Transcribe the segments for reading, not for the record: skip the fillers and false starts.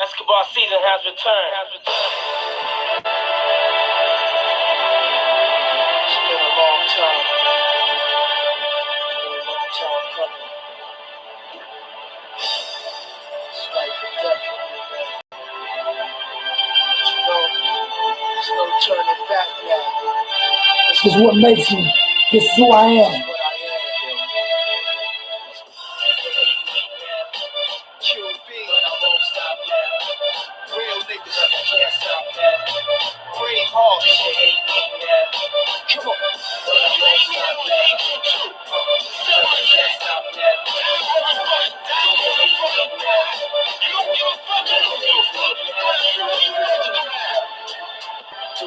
Basketball season has returned. It's been a long time. Coming. It's life and death for me, man. There's no turning back now. This is what makes me. This is who I am. What I am, QB, but I won't stop now. Real niggas, I can't stop now. Brave heart, come on. But I won't stop now. I can't stop now. To a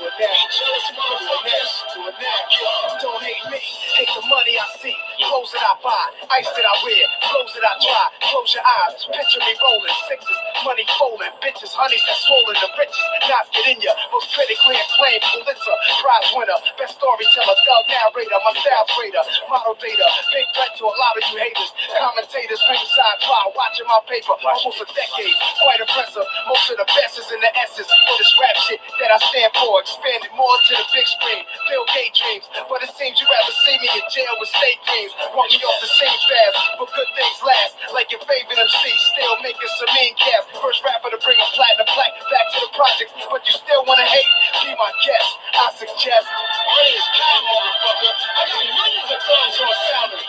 now. Don't hate me, hate the money I see. Clothes that I buy, ice that I wear, clothes that I try. Close your eyes, picture me rolling, sixes, money folding, bitches, honeys that swollen, the riches not get in ya. Most critically acclaimed Pulitzer Prize winner, best storyteller, thug narrator, my style trader, model data, big threat to a lot of you haters, commentators, ringside crowd, watching my paper, almost a decade, quite impressive. Most of the best is in the essence for this rap shit that I stand for, expanded more to the big screen, Bill Gates dreams, but it seems you rather see me in jail with state dreams. Want me off the same fast, but good things last. Like your favorite MC, still making some mean cash. First rapper to bring a platinum plaque back to the project, but you still wanna hate? Be my guest. I suggest. Raise time, motherfucker. I got millions of tons on salary.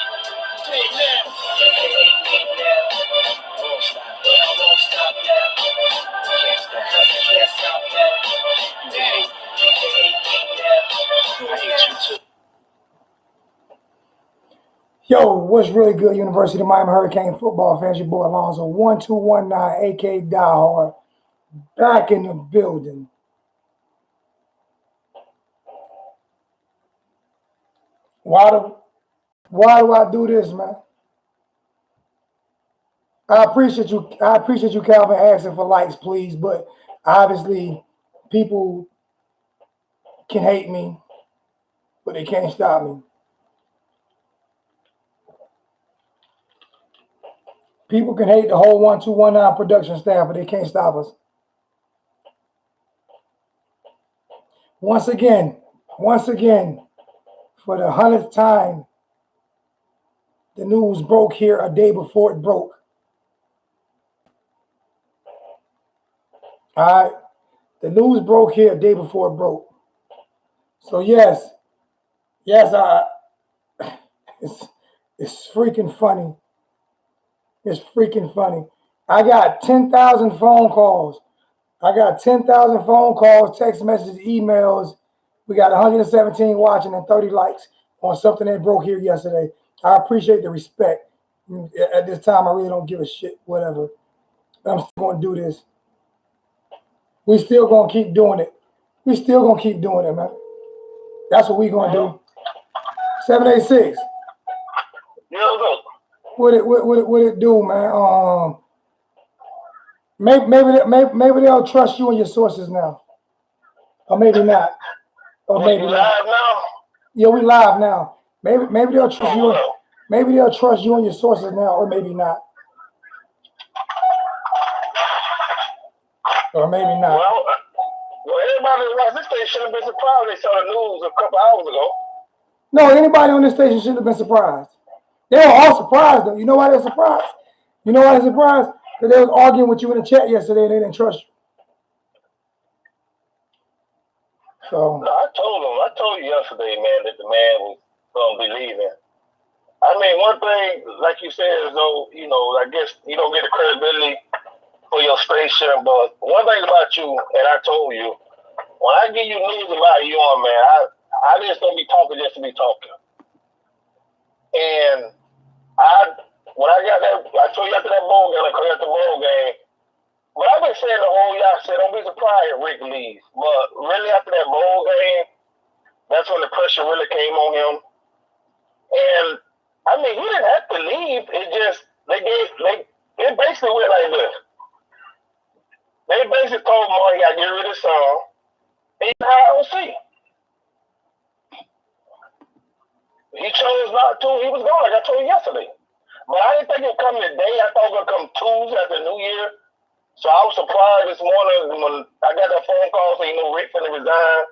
Do it now. Won't stop, but I won't stop now. Can't stop now. Daddy, you can hate me now. I hate you too. Yo, what's really good, University of Miami Hurricane football fans? Your boy Alonzo 1219, aka Die Hard, back in the building. Why do I do this, man? I appreciate you, Calvin, asking for likes, please, but obviously people can hate me, but they can't stop me. People can hate the whole 1219 production staff, but they can't stop us. Once again, for the 100th time, the news broke here a day before it broke. All right, the news broke here a day before it broke. So yes, it's freaking funny. It's freaking funny. I got 10,000 phone calls. Text messages, emails. We got 117 watching and 30 likes on something that broke here yesterday. I appreciate the respect. At this time, I really don't give a shit, whatever. But I'm still going to do this. We still going to keep doing it. Man. That's what we going to do. 786. What it do, man? Maybe they'll trust you and your sources now, or maybe not, or maybe not. Live now? Yeah, we live now. Maybe they'll trust you. Maybe they'll trust you and your sources now, or maybe not, or maybe not. Well, everybody that watched this station should have been surprised they saw the news a couple hours ago. No, anybody on this station should have been surprised. They were all surprised, though. You know why they're surprised? Because they was arguing with you in the chat yesterday and they didn't trust you. So. No, I told you yesterday, man, that the man was going to be leaving. I mean, one thing, like you said, is though, I guess you don't get the credibility for your station, but one thing about you, and I told you, when I give you news about you on, man, I just don't be talking just to be talking. And when I got that, I told you after that bowl game, but I've been saying the whole year, I said, don't be surprised if Richt leaves. But really after that bowl game, that's when the pressure really came on him. And I mean, he didn't have to leave. It just, it basically went like this. They basically told him, he got to get rid of his son. And he's hired OC. He chose not to. He was gone, like I told you yesterday. But I didn't think it would come today. I thought it would come Tuesday after New Year. So I was surprised this morning when I got that phone call saying, Rick finna resign.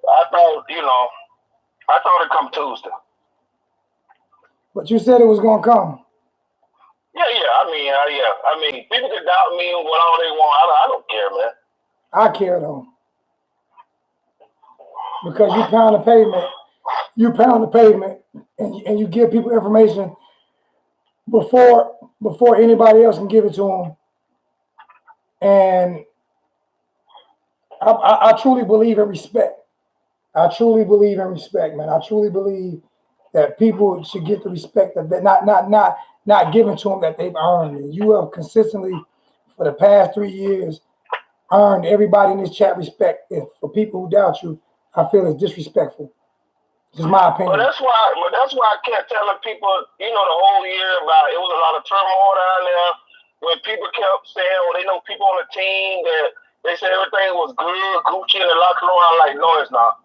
I thought it'd come Tuesday. But you said it was gonna come. Yeah. I mean, people can doubt me what all they want. I don't care, man. I care though. Because you pound the pavement. You pound the pavement and you give people information before anybody else can give it to them. And I truly believe in respect. I truly believe in respect, man. I truly believe that people should get the respect that they're not given to them that they've earned. And you have consistently, for the past 3 years, earned everybody in this chat respect. And for people who doubt you, I feel it's disrespectful. Just my opinion. But that's why I kept telling people, the whole year about it was a lot of turmoil down there. When people kept saying, they know people on the team that they said everything was good, Gucci in the locker room. I'm like, no, it's not.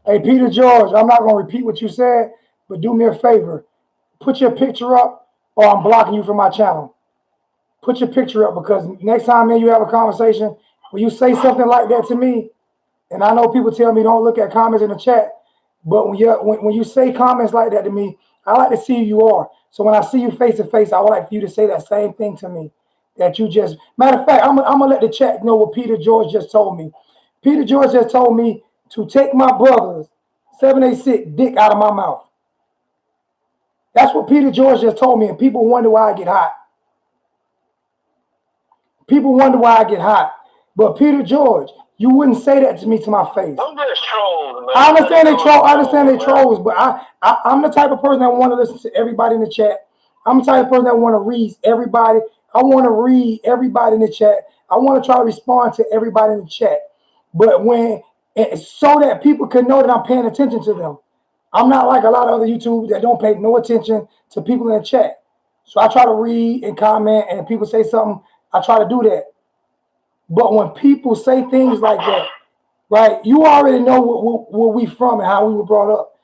Hey, Peter George, I'm not going to repeat what you said, but do me a favor. Put your picture up or I'm blocking you from my channel. Put your picture up because next time, man, you have a conversation, when you say something like that to me, and I know people tell me don't look at comments in the chat, but when you say comments like that to me, I like to see who you are. So when I see you face to face, I would like for you to say that same thing to me. That you just, matter of fact, I'm gonna let the chat know what Peter George just told me. Peter George just told me to take my brother's 786 dick out of my mouth. That's what Peter George just told me, and people wonder why I get hot. People wonder why I get hot. But Peter George, you wouldn't say that to me to my face. I'm just trolls, man. I understand they trolls, but I'm the type of person that want to listen to everybody in the chat. I'm the type of person that want to read everybody. I want to read everybody in the chat. I want to try to respond to everybody in the chat. But so that people can know that I'm paying attention to them. I'm not like a lot of other YouTubers that don't pay no attention to people in the chat. So I try to read and comment, and people say something, I try to do that. But when people say things like that, right, you already know where we from and how we were brought up.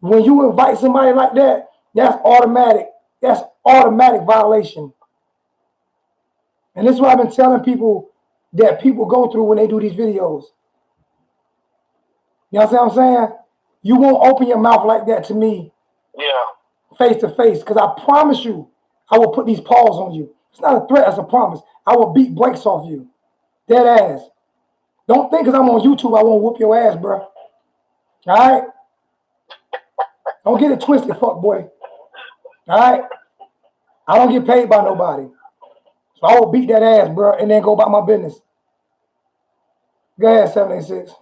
When you invite somebody like that, that's automatic. That's automatic violation. And this is what I've been telling people that people go through when they do these videos. You know what I'm saying? You won't open your mouth like that to me. Yeah. Face to face, because I promise you, I will put these paws on you. It's not a threat, it's a promise. I will beat brakes off you. Dead ass. Don't think because I'm on YouTube, I won't whoop your ass, bro. All right? Don't get it twisted, fuck boy. All right? I don't get paid by nobody. So I will beat that ass, bro, and then go about my business. Go ahead, 786.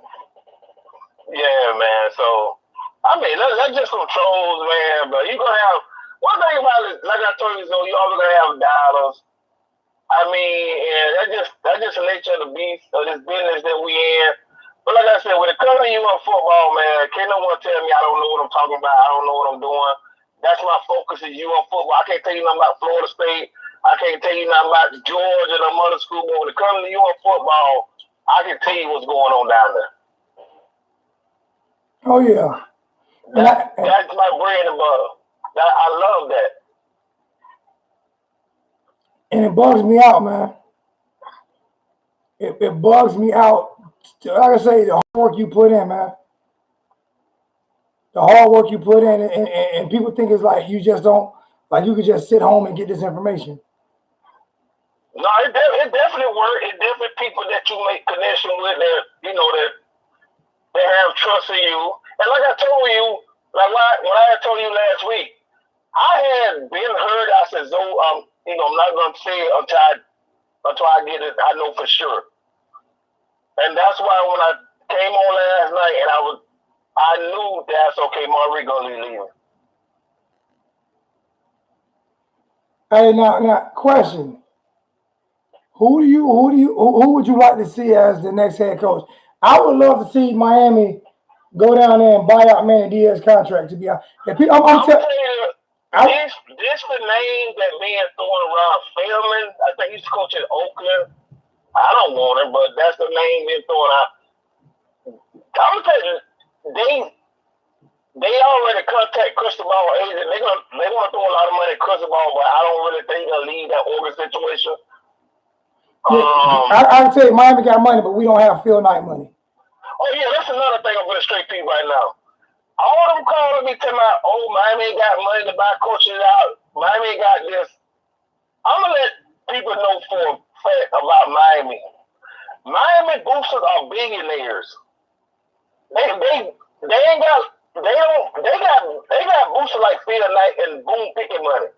Yeah, man. So, I mean, that's just some trolls, man. But you're going to have, one thing about it, like I told you, so you always going to have dollars. I mean, and that's just the nature of the beast, of this business that we in. But like I said, when it comes to you in football, man, can't no one tell me I don't know what I'm talking about. I don't know what I'm doing. That's my focus is you in football. I can't tell you nothing about Florida State. I can't tell you nothing about Georgia and them other school. But when it comes to you in football, I can tell you what's going on down there. Oh, yeah. That's my bread and butter. I love that. And it bugs me out, man. It bugs me out. Like I say, the hard work you put in, man. The hard work you put in, and people think it's like you just don't, like you could just sit home and get this information. No, it definitely works. It definitely people that you make connection with that, that they have trust in you. And like I told you, like when I had told you last week, I had been heard. I said, I'm not going to say it until I get it. I know for sure. And that's why when I came on last night, and I knew that's okay. Marie gonna be leaving. Hey, now, question: Who would you like to see as the next head coach? I would love to see Miami go down there and buy out Manny Diaz's contract. To be honest, I'm telling you. This the name that being thrown around. Feldman, I think he's coaching Oakland. I don't want him, but that's the name being thrown out. I'm telling you, they already contact Cristobal agent. They want to throw a lot of money at Cristobal, but I don't really think they'll leave that Oregon situation. Yeah, I can tell you, Miami got money, but we don't have field night money. Oh yeah, that's another thing I'm gonna straight people right now. All them calling me telling me, oh, Miami ain't got money to buy coaches out. Miami ain't got this. I'm gonna let people know for a fact about Miami. Miami boosters are billionaires. They ain't got they got boosters like Phil Knight and Boone Pickett money.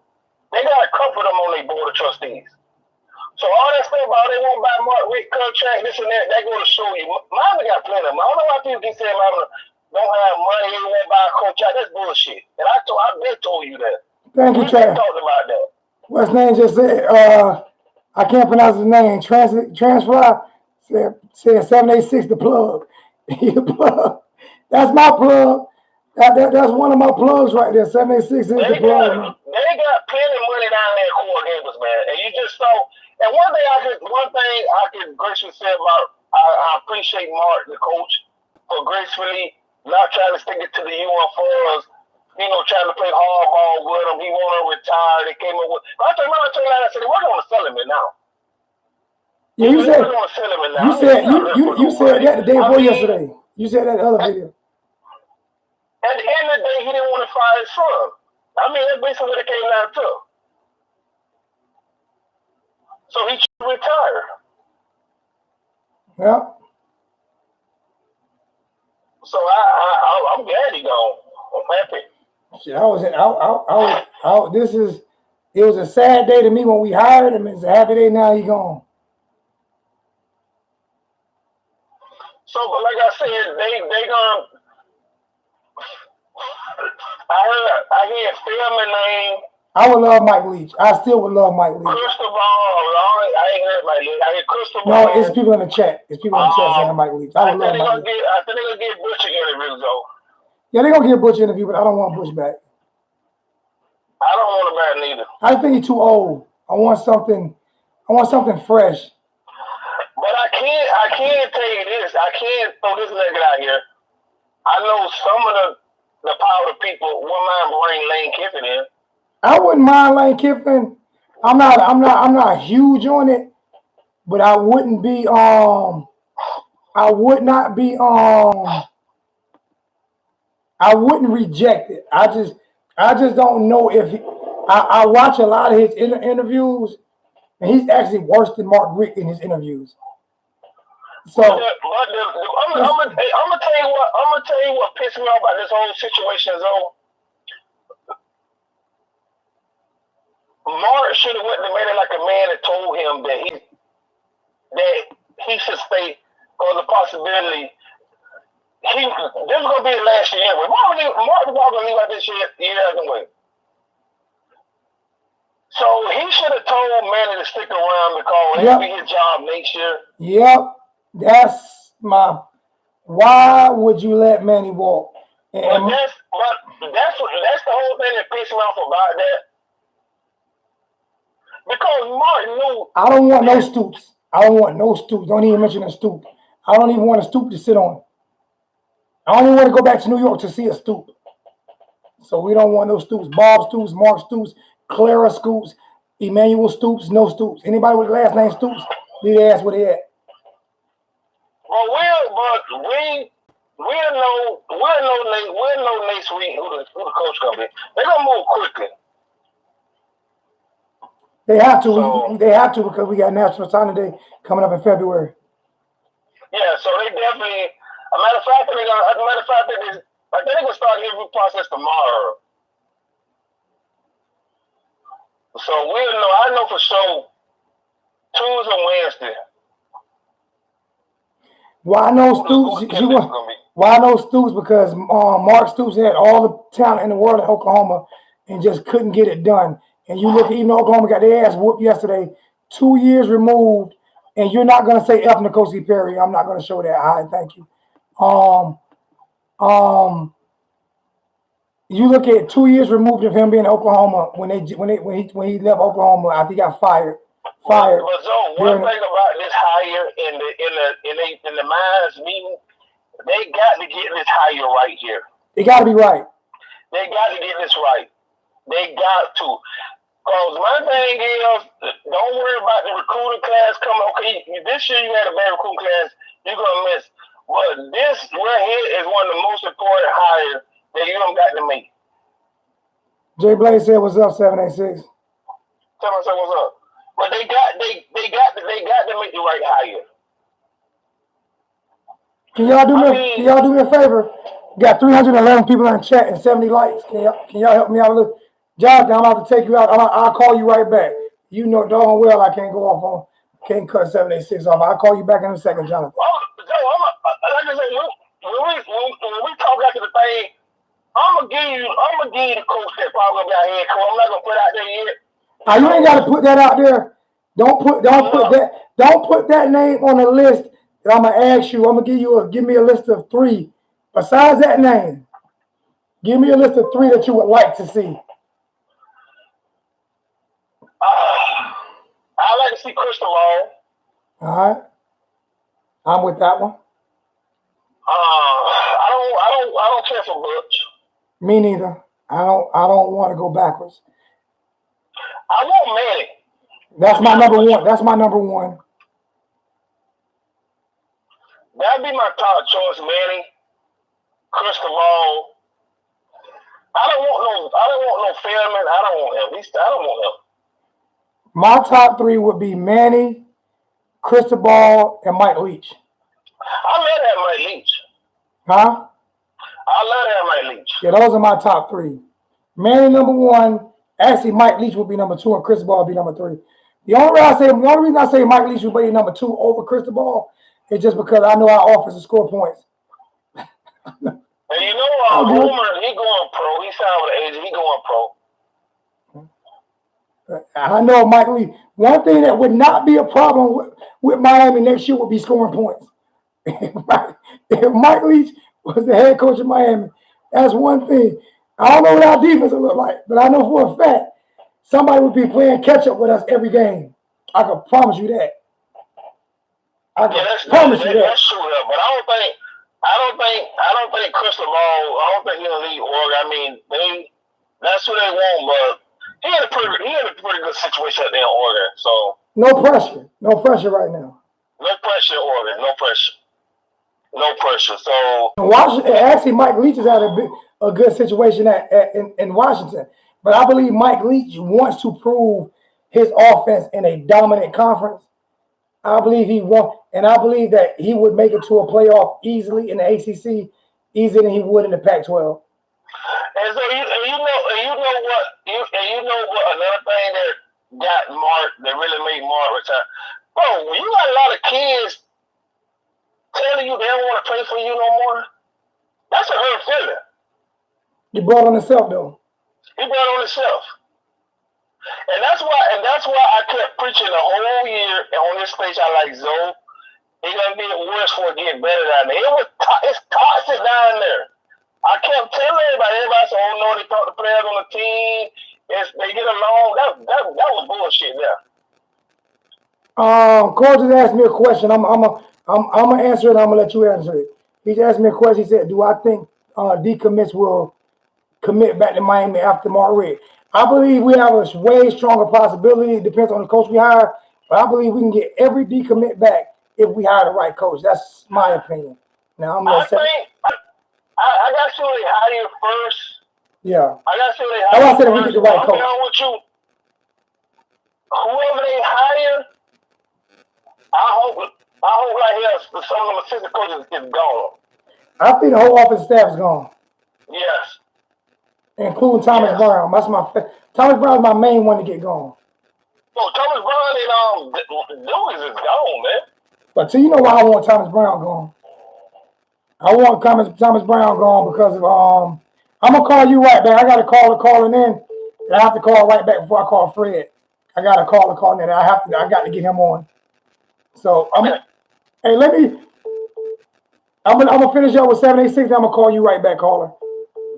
They got a couple of them on their board of trustees. So all that stuff about they won't buy Mark Richt contract, this and that go to show you. Miami got plenty of money. I don't know why people keep saying Miami don't have money, they won't buy a coach out. That's bullshit. And I've been told you that. Thank you, Trav. Talked about that. What's name just said? I can't pronounce his name. Transfer said 786 the plug. The plug. That's my plug. That's one of my plugs right there. 786 is the plug. They got plenty of money down there at Core Gables, man. And you just saw. And one thing I can graciously say about I appreciate Mark, the coach, for gracefully not trying to stick it to the UFOs. Trying to play hardball with him. He wanted to retire. They came up with. I said, we're going to sell him in now. Yeah, you said that the day before yesterday. You said that in the other video. At the end of the day, he didn't want to fire his son. I mean, that's basically what it came down to. So he should retire. Yeah. So I'm glad he gone. I'm happy. Shit, it was a sad day to me when we hired him. It's a happy day now he gone. So, but like I said, they gonna. I hear Philman name. I would love Mike Leach. I still would love Mike Leach. Crystal Ball. I ain't heard Mike Leach. I hear Crystal Ball. No, it's people in the chat. It's people in the chat saying Mike Leach. I would love Mike Leach. I think they're gonna get Butch interviews though. Yeah, they're gonna get Butch interview, but I don't want Butch back. I don't want him back neither. I think he's too old. I want something fresh. But I can't tell you this. I can't throw this nigga out here. I know some of the power people wouldn't mind bringing Lane Kiffin in. I wouldn't mind Lane Kiffin. I'm not huge on it, but I wouldn't be I wouldn't reject it. I just don't know if I watch a lot of his interviews, and he's actually worse than Mark Richt in his interviews. So I'm gonna tell you what pissed me off about this whole situation. Mark should have went and made it like a man and told him that he should stay on the possibility. This is gonna be the last year. Mark was gonna leave out this year anyway. So he should have told Manny to stick around because it'll be his job next year. Yep. That's why would you let Manny walk? But that's the whole thing that pissed me off about that. Because Mark knew. I don't want no Stoops. I don't want no Stoops. Don't even mention a Stoop. I don't even want a Stoop to sit on. I don't even want to go back to New York to see a Stoop. So we don't want no Stoops. Bob Stoops, Mark Stoops, Clara Stoops, Emmanuel Stoops, no Stoops. Anybody with the last name Stoops, leave their ass where they at. We'll know next week who the coach gonna be. They're gonna move quickly. They have to. They have to because we got National Signing Day coming up in February. Yeah, so they definitely. As a matter of fact, I think they're gonna start the interview process tomorrow. So we'll know. I know for sure Tuesday and Wednesday. Why I know Stoops? Why I know Stoops? Because Mark Stoops had all the talent in the world in Oklahoma and just couldn't get it done. And you look at even Oklahoma got their ass whooped yesterday, 2 years removed, and you're not gonna say F. Nkosi Perry. I'm not gonna show that. Hi, thank you. You look at 2 years removed of him being in Oklahoma when he left Oklahoma. I think he got fired. But Zoe, one thing about this hire in the Mines meeting, they got to get this hire right here. It got to be right. They got to get this right. They got to. Cause my thing is, don't worry about the recruiting class coming. Okay, this year you had a bad recruiting class, you're gonna miss. But this right here is one of the most important hires that you don't got to make. Jay Blaze said, "What's up, 786?" Tell me what's up. But they got to make the right hire. Can y'all do me a favor? Got 311 people in the chat and 70 likes. Can y'all help me out a little? Jonathan, I'm about to take you out. I'll call you right back. You know darn well I can't go off on, can't cut 786 off. I'll call you back in a second, Jonathan. Well, Joe, like I said, when we talk after the thing, I'm gonna give you the coach that probably gonna be our head coach. I'm not gonna put out there yet. You ain't gotta put that out there. Don't put that name on the list that I'm gonna ask you. I'm gonna give me a list of 3. Besides that name, give me a list of 3 that you would like to see. I like to see Crystal Long. All right, I'm with that one. I don't care for Butch. Me neither. I don't want to go backwards. I want Manny. That's my number one. That's my number one. That'd be my top choice, Manny. Crystal Long. I don't want no Fairman. I don't want him. I don't want him. My top 3 would be Manny, Cristobal, and Mike Leach. I love that Mike Leach. Huh? I love that Mike Leach. Yeah, those are my top 3. Manny number 1. Actually, Mike Leach would be number 2, and Cristobal would be number 3. The only reason I say Mike Leach would be number 2 over Cristobal is just because I know our offense to score points. And you know, Boomer, he going pro. He signed with the agent. He going pro. I know Mike Leach. One thing that would not be a problem with Miami next year would be scoring points. If Mike Leach was the head coach of Miami, that's one thing. I don't know what our defense will look like, but I know for a fact somebody would be playing catch up with us every game. I can promise you that. That's true. But I don't think Crystal Ball. I don't think he'll leave Oregon. I mean, that's who they want, but he had a pretty good situation out there in Oregon. So no pressure right now. No pressure in Oregon. No pressure. So Washington, actually, Mike Leach has had a good situation in Washington, but I believe Mike Leach wants to prove his offense in a dominant conference. I believe he won, and I believe that he would make it to a playoff easily in the ACC, easier than he would in the Pac-12. And so you know what another thing that got Mark, that really made Mark retire. Bro, when you got a lot of kids telling you they don't want to play for you no more, that's a hurt feeling. He brought on himself though. He brought on himself. And that's why I kept preaching the whole year on this station. I like Zoe. It's gonna be worse for it getting better down there. It's toxic down there. I kept telling everybody said, "Oh no, they talk to players on the team. They get along." That was bullshit there. Cole just asked me a question. I'm gonna answer it. I'm gonna let you answer it. He just asked me a question. He said, "Do I think decommits will commit back to Miami after Mark Richt?" I believe we have a way stronger possibility. It depends on the coach we hire, but I believe we can get every decommit back if we hire the right coach. That's my opinion. Now I think I got to really hire you first. Yeah. I got to really hire you first. We get the right coach. With you. Whoever they hire, I hope right here some of the assistant coaches is gone. I think the whole office staff is gone. Yes. Including Thomas Brown. Thomas Brown is my main one to get gone. Oh, Thomas Brown and Lewis is gone, man. But you know why I want Thomas Brown gone? I want Thomas Brown gone because of I'm gonna call you right back. I got a caller calling in, and I have to call right back before I call Fred. I got a caller calling in. I got to get him on. So hey, I'm gonna finish up with 786. I'm gonna call you right back, caller.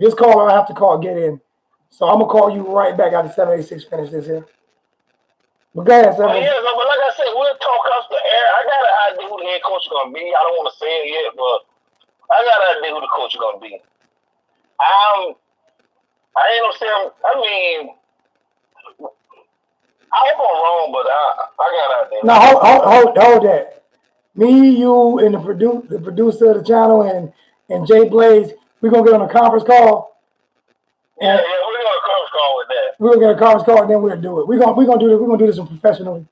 This caller I have to get in. So I'm gonna call you right back after 786 finish this here. But go ahead, 786. But like I said, we'll talk off the air. I got an idea who the head coach is gonna be. I don't want to say it yet, but I got an idea who the coach is gonna be. I ain't gonna say. I mean, on, but I got out there. Now hold that. Me, you, and the producer of the channel, and Jay Blaze, we're gonna get on a conference call. Yeah, we're gonna conference call with that. We're gonna get a conference call, and then we'll do it. We're gonna do this professionally.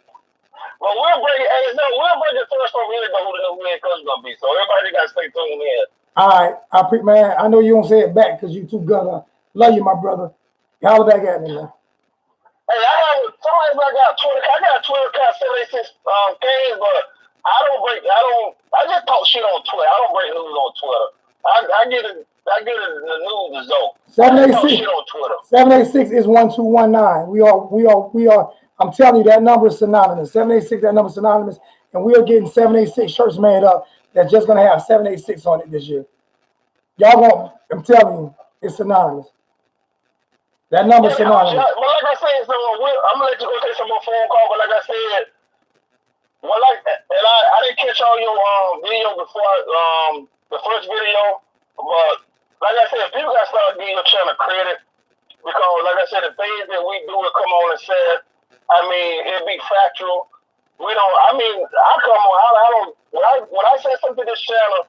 But we'll bring it first from here to who the new head coach gonna be. So everybody got to stay tuned in. All right, man. I know you don't say it back because you too good. Love you, my brother. Holler back at me, man. Hey, I got Twitter. I got Twitter account 76 games, but I just talk shit on Twitter. I don't break news on Twitter. I get the news result. 786 on Twitter. 786 is 1219. We are. I'm telling you, that number is synonymous. 786, that number is synonymous, and we are getting 786 shirts made up that's just gonna have 786 on it this year. Y'all won't. I'm telling you, it's synonymous. That number is synonymous. But like I said, so I'm gonna let you go take some more phone call. But like I said, I didn't catch all your video before the first video, but like I said, people got to start giving your channel credit because, like I said, the things that we do to come on and say, I mean, it'd be factual. We don't. I mean, I come on. I don't. When I say something to this channel,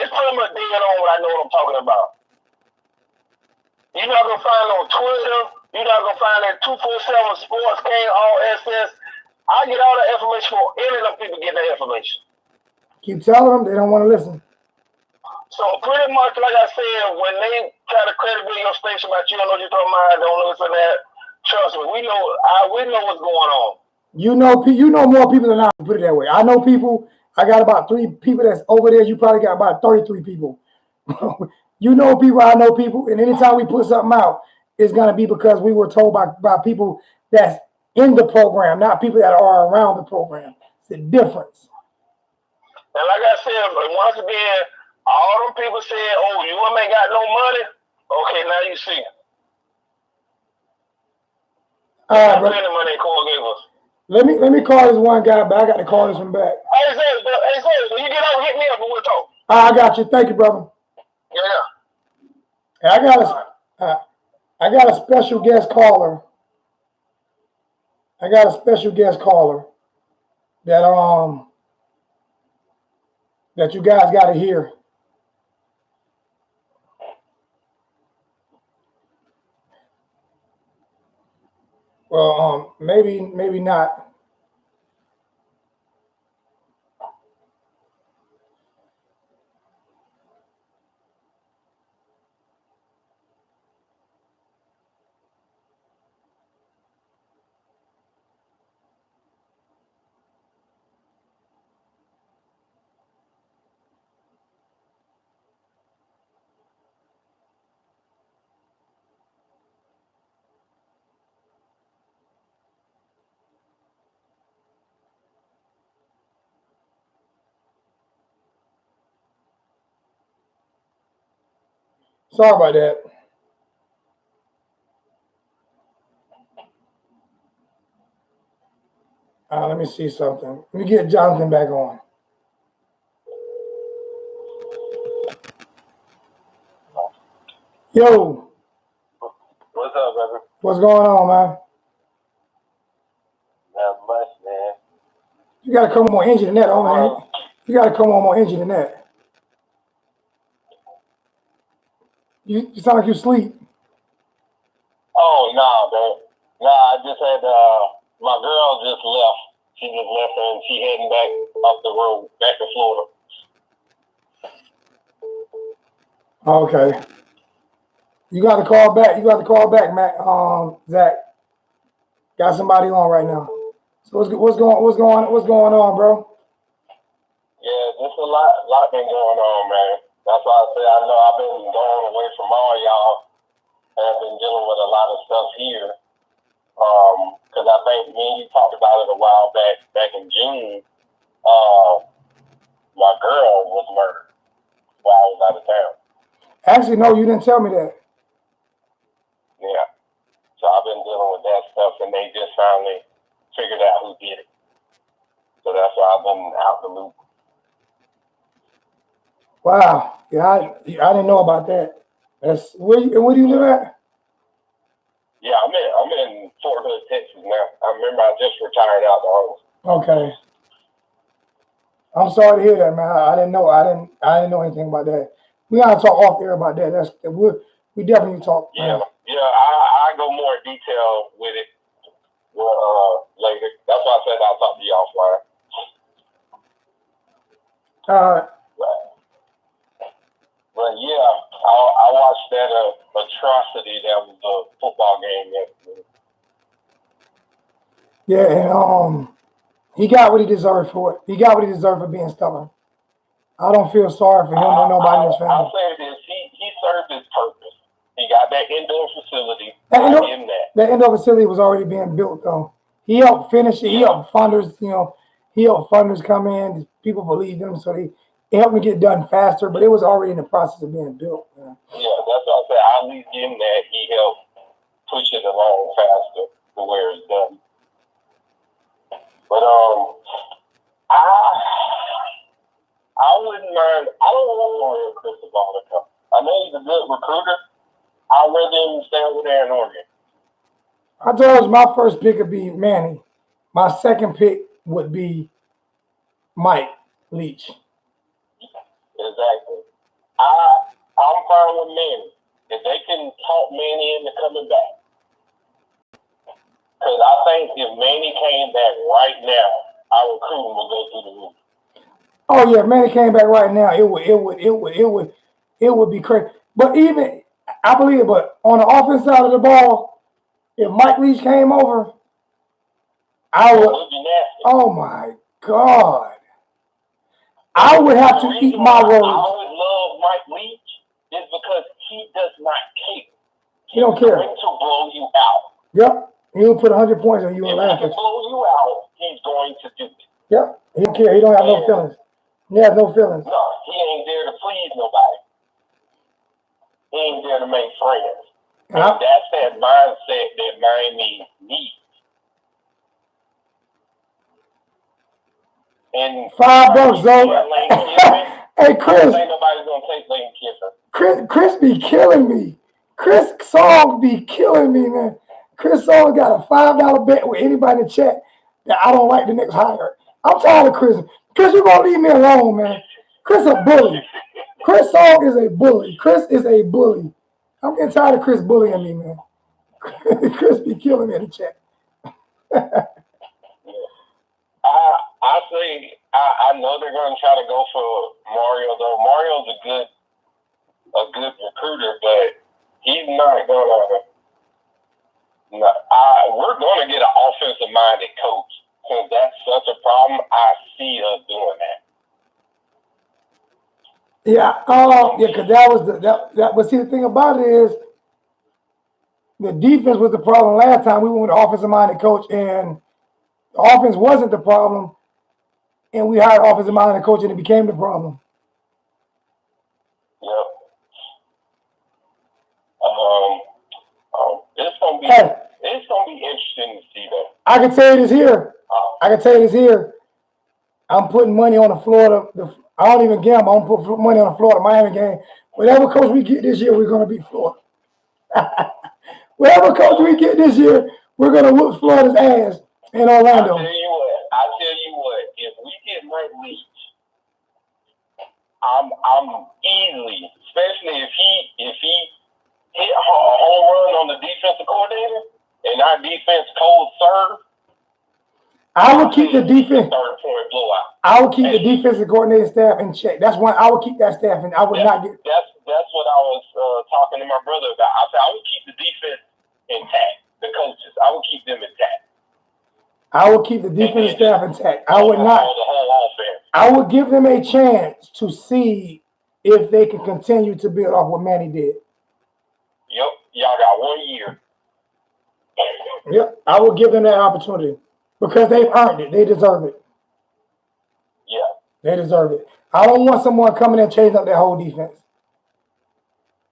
it's pretty much dead on what I know what I'm talking about. You're not gonna find it on Twitter. You're not gonna find it 247 Sports King, all SS. I get all the information for any of them people get that information. Keep telling them they don't want to listen. So pretty much, like I said, when they try to credit your station about you don't know what you're talking about, don't listen to that. Trust me, we know what's going on. You know more people than I. Put it that way. I know people. I got about 3 people that's over there. You probably got about 33 people. You know people, I know people, and anytime we put something out, it's gonna be because we were told by people that's in the program, not people that are around the program. It's a difference. And like I said, once again, all them people said, "Oh, you ain't got no money." Okay, now you see. All right, bro. Money Cole gave us. Let me call this one guy back. I got to call this one back. Hey, Zay, when you get out, hit me up and we'll talk. I got you. Thank you, brother. Yeah. I got a special guest caller. That you guys got to hear. Well, maybe not. Sorry about that. Let me see something. Let me get Jonathan back on. Yo. What's up, brother? What's going on, man? Not much, man. You got to come on more engine than that, man. You got to come on more engine than that. You sound like you sleep. Oh, nah, bro. Nah, I just had, my girl just left. She just left and she heading back up the road, back to Florida. Okay. You got to call back, Matt. Zach. Got somebody on right now. So what's going on, bro? Yeah, just a lot been going on, man. That's why I say I know I've been going away from all y'all and I've been dealing with a lot of stuff here. Because I think me and you talked about it a while back in June. My girl was murdered while I was out of town. Actually, no, you didn't tell me that. Yeah. So I've been dealing with that stuff, and they just finally figured out who did it. So that's why I've been out the loop. Wow. Yeah, I didn't know about that. That's where do you live at? Yeah, I'm in Fort Hood, Texas now. I remember I just find out the answer. Okay. I'm sorry to hear that, man. I didn't know. I didn't know anything about that. We gotta talk off air about that. We definitely need to talk. Yeah, I go more in detail with it later. That's why I said I'll talk to you offline. But yeah, I watched that atrocity that was a football game yesterday. Yeah, and he got what he deserved for it. He got what he deserved for being stubborn. I don't feel sorry for him or nobody in his family. I'll say this: he served his purpose. He got that indoor facility. I give him that. That indoor facility was already being built, though. He helped finish it. He helped funders, he helped funders come in. People believed in him, so he helped him get done faster. But it was already in the process of being built. Yeah, that's what I said. I'll at least give him that. He helped push it along faster to where it's done. But I wouldn't mind. I don't want Mario Cristobal to come. I know he's a good recruiter. I'd rather him stay over there in Oregon. I told you my first pick would be Manny. My second pick would be Mike Leach. Exactly. I'm fine with Manny. If they can talk Manny into coming back. Because I think if Manny came back right now, our recruiting will go through the roof. Oh yeah, Manny came back right now. It would be crazy. But even I believe it, but on the offense side of the ball, if Mike Leach came over, I would. Oh my God! I would have to eat my words. I would love Mike Leach is because he does not care. He don't care. He's going to blow you out. Yep. He'll put 100 points on you and laugh at you. If he can blow you out, he's going to do it. Yep. He don't care. He don't have no feelings. He has no feelings. No, he ain't there to please nobody. He ain't there to make friends. And that's that mindset that Miami needs. And $5, though. Hey, Chris. Ain't nobody gonna take Lane Kiffin. Chris be killing me. Chris Song be killing me, man. Chris Song got a $5 bet with anybody in the chat that I don't like the next hire. I'm tired of Chris. Chris, you gonna leave me alone, man. Chris a bully. Chris Song is a bully. Chris is a bully. I'm getting tired of Chris bullying me, man. Chris be killing me in the chat. I know they're going to try to go for Mario, though. Mario's a good recruiter, but he's not going to. We're going to get an offensive-minded coach. Since that's such a problem, I see us doing that. Yeah, because that was that. But see, the thing about it is, the defense was the problem last time. We went with an offensive-minded coach, and the offense wasn't the problem. And we hired offensive minded coach, and it became the problem. Yep. It's gonna be interesting to see though. I can tell you this here. I'm putting money on the Florida. I don't even gamble. I'm put money on the Florida Miami game. Whatever coach we get this year, we're gonna beat Florida. Whatever coach we get this year, we're gonna whoop Florida's ass in Orlando. I tell you what, if we get Mike Leach, I'm easily, especially if he hit a home run on the defensive coordinator and our defense cold serve. I would keep the defense. I would keep the defensive coordinator staff in check. That's why I would keep that staff, and I would not get. That's what I was talking to my brother about. I said I would keep the defense intact. The coaches, I would keep them intact. I would keep the defensive staff intact. I would not. The whole offense. I would give them a chance to see if they can continue to build off what Manny did. Yep, y'all got 1 year. Yep, I would give them that opportunity because they've earned it. They deserve it. Yeah, they deserve it. I don't want someone coming and changing up their whole defense.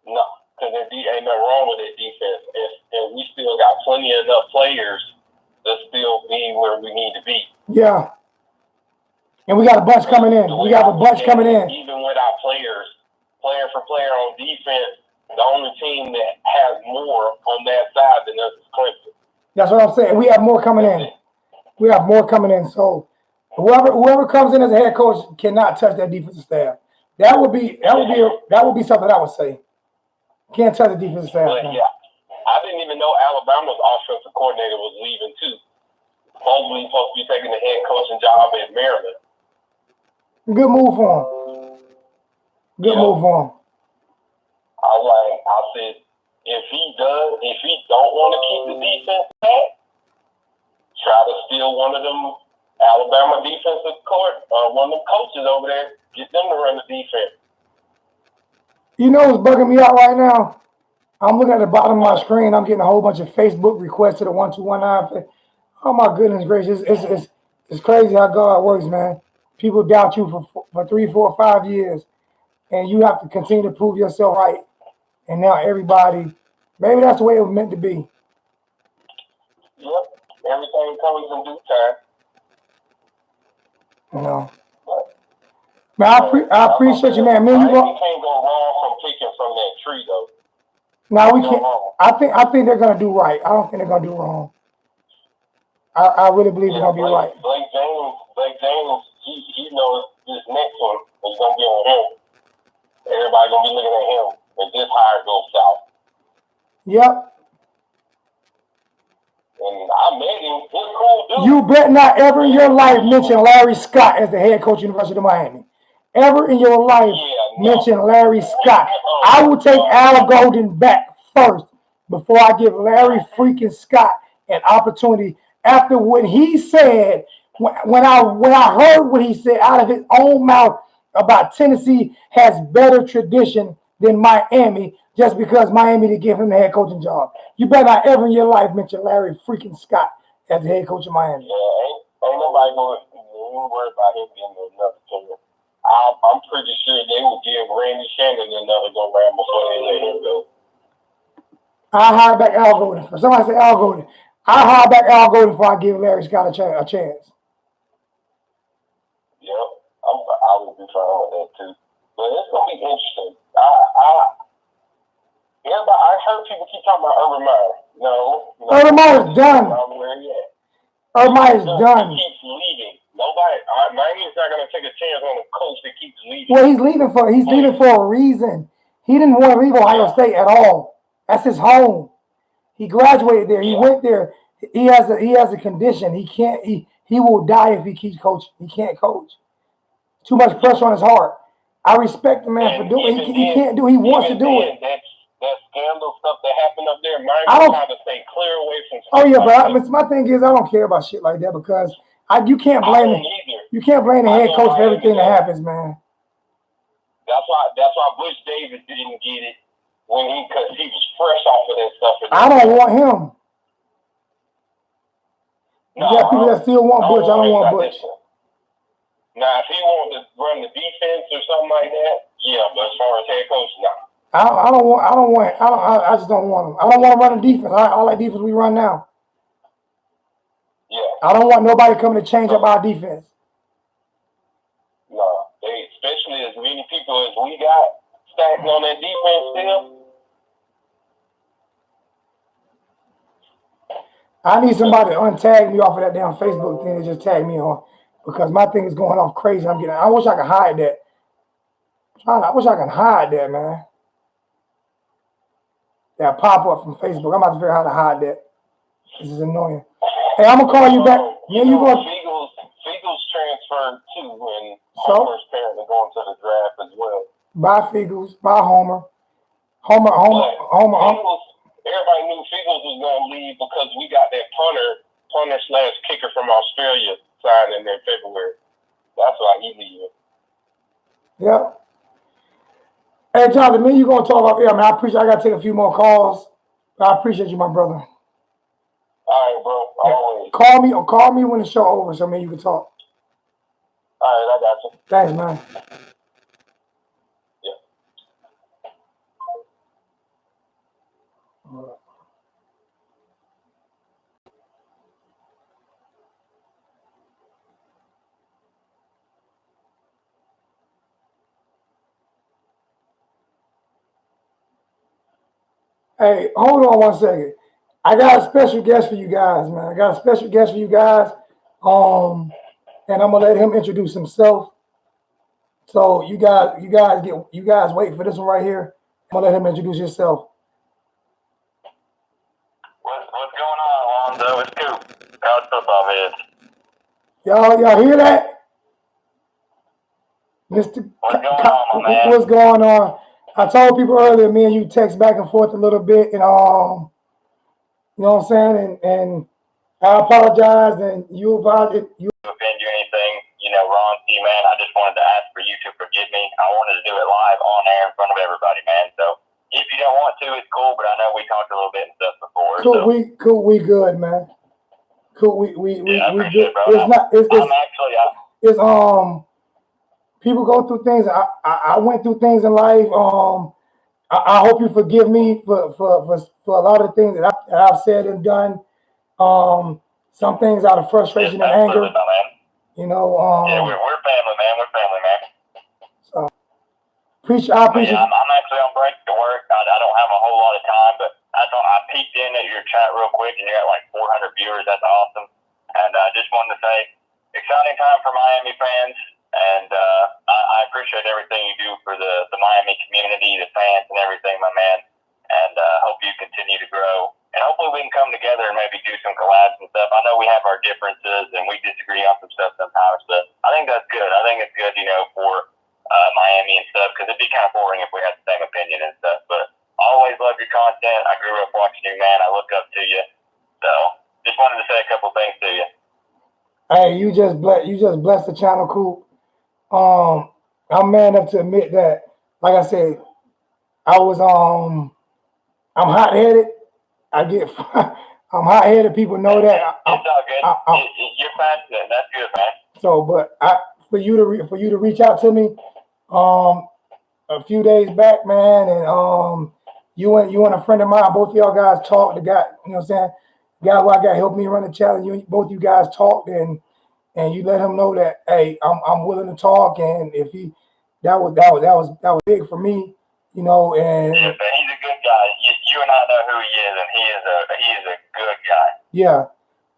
No, because there ain't nothing wrong with that defense, and we still got plenty of enough players to still be where we need to be. Yeah. And we got a bunch coming in. We got a bunch coming in. Even with our players, player for player on defense, the only team that has more on that side than us is Clemson. That's what I'm saying. We have more coming in. We have more coming in. So whoever comes in as a head coach cannot touch that defensive staff. That would be something I would say. Can't touch the defensive staff. But yeah, I didn't even know Alabama's offensive coordinator was leaving too. Supposedly supposed to be taking the head coaching job at Maryland. Good move for him. Good move for him. I said, if he don't want to keep the defense back, try to steal one of them Alabama defensive one of them coaches over there, get them to run the defense. You know what's bugging me out right now? I'm looking at the bottom of my screen. I'm getting a whole bunch of Facebook requests to the 1219. Oh my goodness gracious! It's crazy how God works, man. People doubt you for 3, 4, 5 years, and you have to continue to prove yourself right. And now everybody, maybe that's the way it was meant to be. Yep, everything comes in due time. You know. Man, I appreciate you, man. Man, you can't go wrong from picking from that tree, though. No, we can't. I think they're gonna do right. I don't think they're gonna do wrong. I really believe they're gonna be right. Blake James, he knows this next one is gonna be on him. Everybody gonna be looking at him if this hire goes south. Yep. And I met him. He's a cool dude. You bet not ever in your life mention Larry Scott as the head coach of the University of Miami. Ever in your life mention Larry Scott. I will take Al Golden back first before I give Larry freaking Scott an opportunity after what he said. When I heard what he said out of his own mouth about Tennessee has better tradition than Miami just because Miami didn't give him the head coaching job. You better not ever in your life mention Larry freaking Scott as the head coach of Miami. Yeah, ain't nobody going to worry about him getting another team. I'm pretty sure they will give Randy Shannon another go round before they let him go. I hire back Al Golden. Somebody say Al Golden. I hire back Al Golden before I give Larry Scott a chance. Yep, I would be fine with that too. But it's gonna be interesting. I heard people keep talking about Urban Meyer. No. Urban Meyer's done. Urban Meyer's done. He keeps leaving. Miami's not gonna take a chance on a coach that keeps leaving. Well, he's leaving for a reason. He didn't want to leave Ohio State at all. That's his home. He graduated there. He went there. He has a condition. He will die if he keeps coaching. He can't coach. Too much pressure on his heart. I respect the man for doing it. He can't do it. He wants to do it. That scandal stuff that happened up there, Miami tried to stay clear away from. Oh yeah, but my thing is I don't care about shit like that because you can't blame him. You can't blame the head coach for everything that happens, man. That's why Bush Davis didn't get it because he was fresh off of that stuff. I don't want him. You got people that still want Bush. I don't want Bush. Now, if he wanted to run the defense or something like that, yeah. But as far as head coach, no. I just don't want him. I don't want to run the defense. I like defense we run now. Yeah. I don't want nobody coming to change up our defense. No, especially as many people as we got stacked on that defense still. I need somebody to untag me off of that damn Facebook thing and just tag me on because my thing is going off crazy. I wish I could hide that. I wish I could hide that, man. That pop up from Facebook. I'm about to figure out how to hide that. This is annoying. Hey, I'm gonna call you back. Fiegels transferred too, and Homer's apparently going to the draft as well. Bye, Fiegels. Bye, Homer. Homer. Everybody knew Fiegels was going to leave because we got that punter/kicker from Australia signed in there February. That's why he leaving. Yep. Hey, Jonathan, me, you gonna talk about here? I gotta take a few more calls. I appreciate you, my brother. All right, bro. Always. Call me when the show over, so you can talk. All right, I got you. Thanks, man. Yeah. Hey, hold on one second. I got a special guest for you guys, man. And I'm gonna let him introduce himself. So you guys wait for this one right here. I'm gonna let him introduce himself. What's going on, Alonzo? It's Coop. College football vids. Y'all hear that? Mr. What's going on, my man? What's going on? I told people earlier, me and you text back and forth a little bit, and you know what I'm saying, and I apologize, and you apologize. You offend you anything, wrong to you, man. I just wanted to ask for you to forgive me. I wanted to do it live on air in front of everybody, man. So if you don't want to, it's cool. But I know we talked a little bit and stuff before. Cool, we good, man. Cool, we good. Bro. It's not. It's I'm people go through things. I went through things in life. I hope you forgive me for a lot of things that I've said and done. Some things out of frustration and anger. Man. You know. Yeah, we're family, man. We're family, man. So I appreciate. Yeah, I'm actually on break to work. I don't have a whole lot of time, but I peeked in at your chat real quick, and you got like 400 viewers. That's awesome. And I just wanted to say, exciting time for Miami fans. And I appreciate everything you do for the Miami community, the fans, and everything, my man. And hope you continue to grow. And hopefully we can come together and maybe do some collabs and stuff. I know we have our differences and we disagree on some stuff sometimes, but I think that's good. I think it's good, for Miami and stuff, because it'd be kind of boring if we had the same opinion and stuff. But I always love your content. I grew up watching you, man. I look up to you. So just wanted to say a couple things to you. Hey, you just blessed the channel, Coop. I'm man enough to admit that, like I said, I'm hot headed. I'm hot headed. People know that. It's all good. You're passionate. That's good, man. So, but for you to reach out to me, a few days back, man, and you and a friend of mine, both of y'all guys talked. The guy, you know what I'm saying, the guy who I got helped me run the challenge. Both you guys talked, and you let him know that, hey, I'm willing to talk, and if that was big for me, And yeah, but he's a good guy. You and I know who he is, and he is a good guy. Yeah,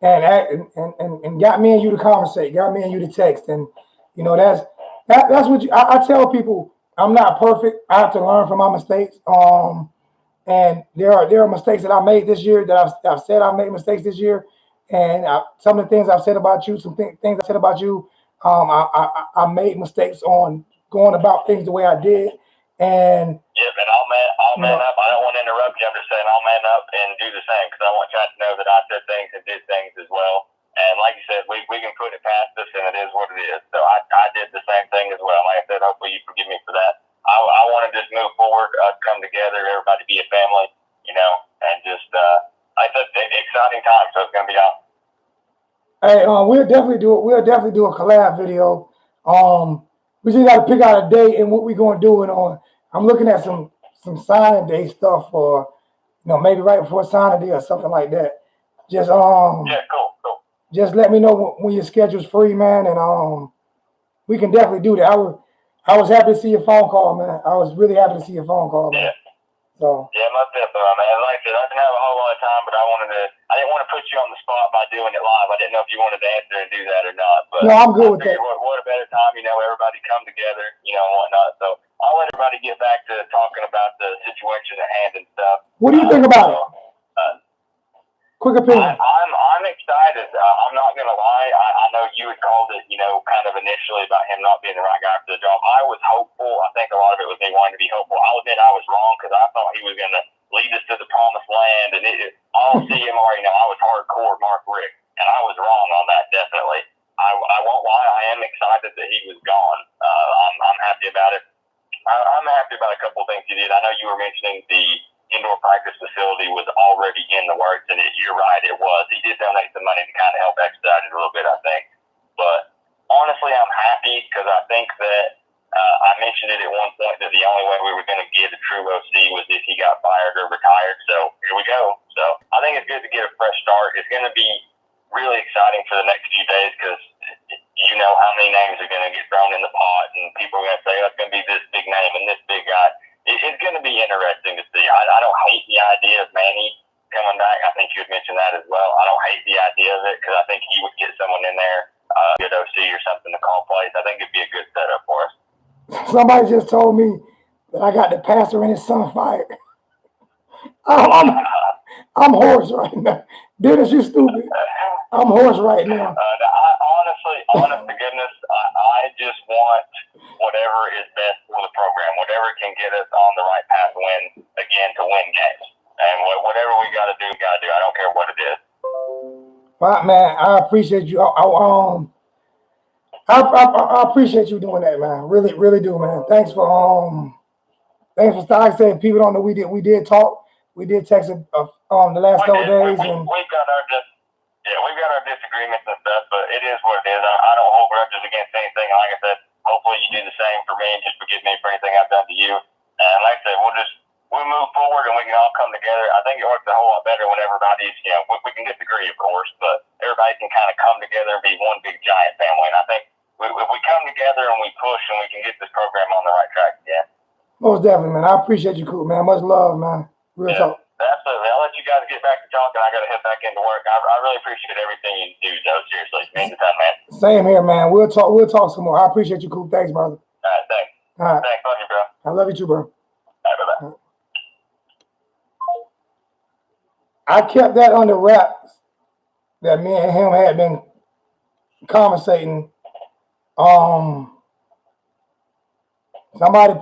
and got me and you to conversate, got me and you to text, and that's what I tell people. I'm not perfect. I have to learn from my mistakes. And there are mistakes that I made this year that I've said I made mistakes this year, and some of the things I've said about you, some things I said about you, I made mistakes on going about things the way I did, and yeah, and I'll man up. I don't want to interrupt you. I'm just saying I'll man up and do the same, because I want y'all to know that I said things and did things as well. And like you said, we can put it past us, and it is what it is. So I did the same thing as well. Like I said, hopefully you forgive me for that. I want to just move forward, come together, everybody be a family, and just like I said, exciting time. So it's gonna be awesome. Hey, we'll definitely do a collab video. We just got to pick out a date and what we're going to do it on. I'm looking at some signing day stuff for, maybe right before signing day or something like that. Just yeah, cool. Just let me know when your schedule's free, man, and we can definitely do that. I was happy to see your phone call, man. I was really happy to see your phone call, man. Yeah. So. Yeah, most definitely, man. Like I said, I didn't have a whole lot of time, but I didn't want to put you on the spot by doing it live. I didn't know if you wanted to answer and do that or not. But no, I'm good with that. What a better time, everybody come together, and whatnot. So I'll let everybody get back to talking about the situation at hand and stuff. What do you think about it? Quick opinion. I'm excited. I'm not gonna lie. I know you had called it, kind of initially about him not being the right guy for the job. I was hopeful. I think a lot of it was me wanting to be hopeful. I'll admit I was wrong, because I thought he was gonna lead us to the promised land, and all CMR, I was hardcore Mark Richt, and I was wrong on that, definitely. I won't lie. I am excited that he was gone. I'm happy about it. I'm happy about a couple of things he did. I know you were mentioning the indoor practice facility was already in the works, and you're right, it was. He did donate some money to kind of help expedite it a little bit, I think. But honestly, I'm happy, because I think that I mentioned it at one point that the only way we were going to get a true OC was if he got fired or retired. So here we go. So I think it's good to get a fresh start. It's going to be really exciting for the next few days, because you know how many names are going to get thrown in the pot, and people are going to say, oh, it's going to be this big name and this big guy. It's going to be interesting to see. I don't hate the idea of Manny coming back. I think you had mentioned that as well. I don't hate the idea of it because I think he would get someone in there, good OC or something to call plays. I think it'd be a good setup for us. Somebody just told me that I got the pastor and his son fired. I'm hoarse right now. Dennis, you stupid. I'm hoarse right now. Honest to goodness, I just want whatever is best for the program, whatever can get us on the right path to win games. And whatever we got to do, I don't care what it is. Right, man, I appreciate you. I appreciate you doing that, man. Really, really do, man. Thanks for like I said, people don't know we did talk. We did text the last couple days, and we've got our disagreements and stuff, but it is what it is. I don't hold grudges against anything. Like I said, hopefully you do the same for me and just forgive me for anything I've done to you. And like I said, we'll move forward and we can all come together. I think it works a whole lot better when everybody's, we can disagree, of course, but everybody can kind of come together and be one big giant family. And I think if we come together and we push and we can get this program on the right track again. Most definitely, man. I appreciate you, cool, man. Much love, man. Real talk. Absolutely. I'll let you guys get back to talking. I got to head back into work. I really appreciate everything you do, Joe. Seriously. It means a ton, man. Same here, man. We'll talk some more. I appreciate you, cool. Thanks, brother. All right, thanks. All right. Thanks. Love you, bro. I love you too, bro. All right, bye-bye. I kept that under wraps that me and him had been conversating. Somebody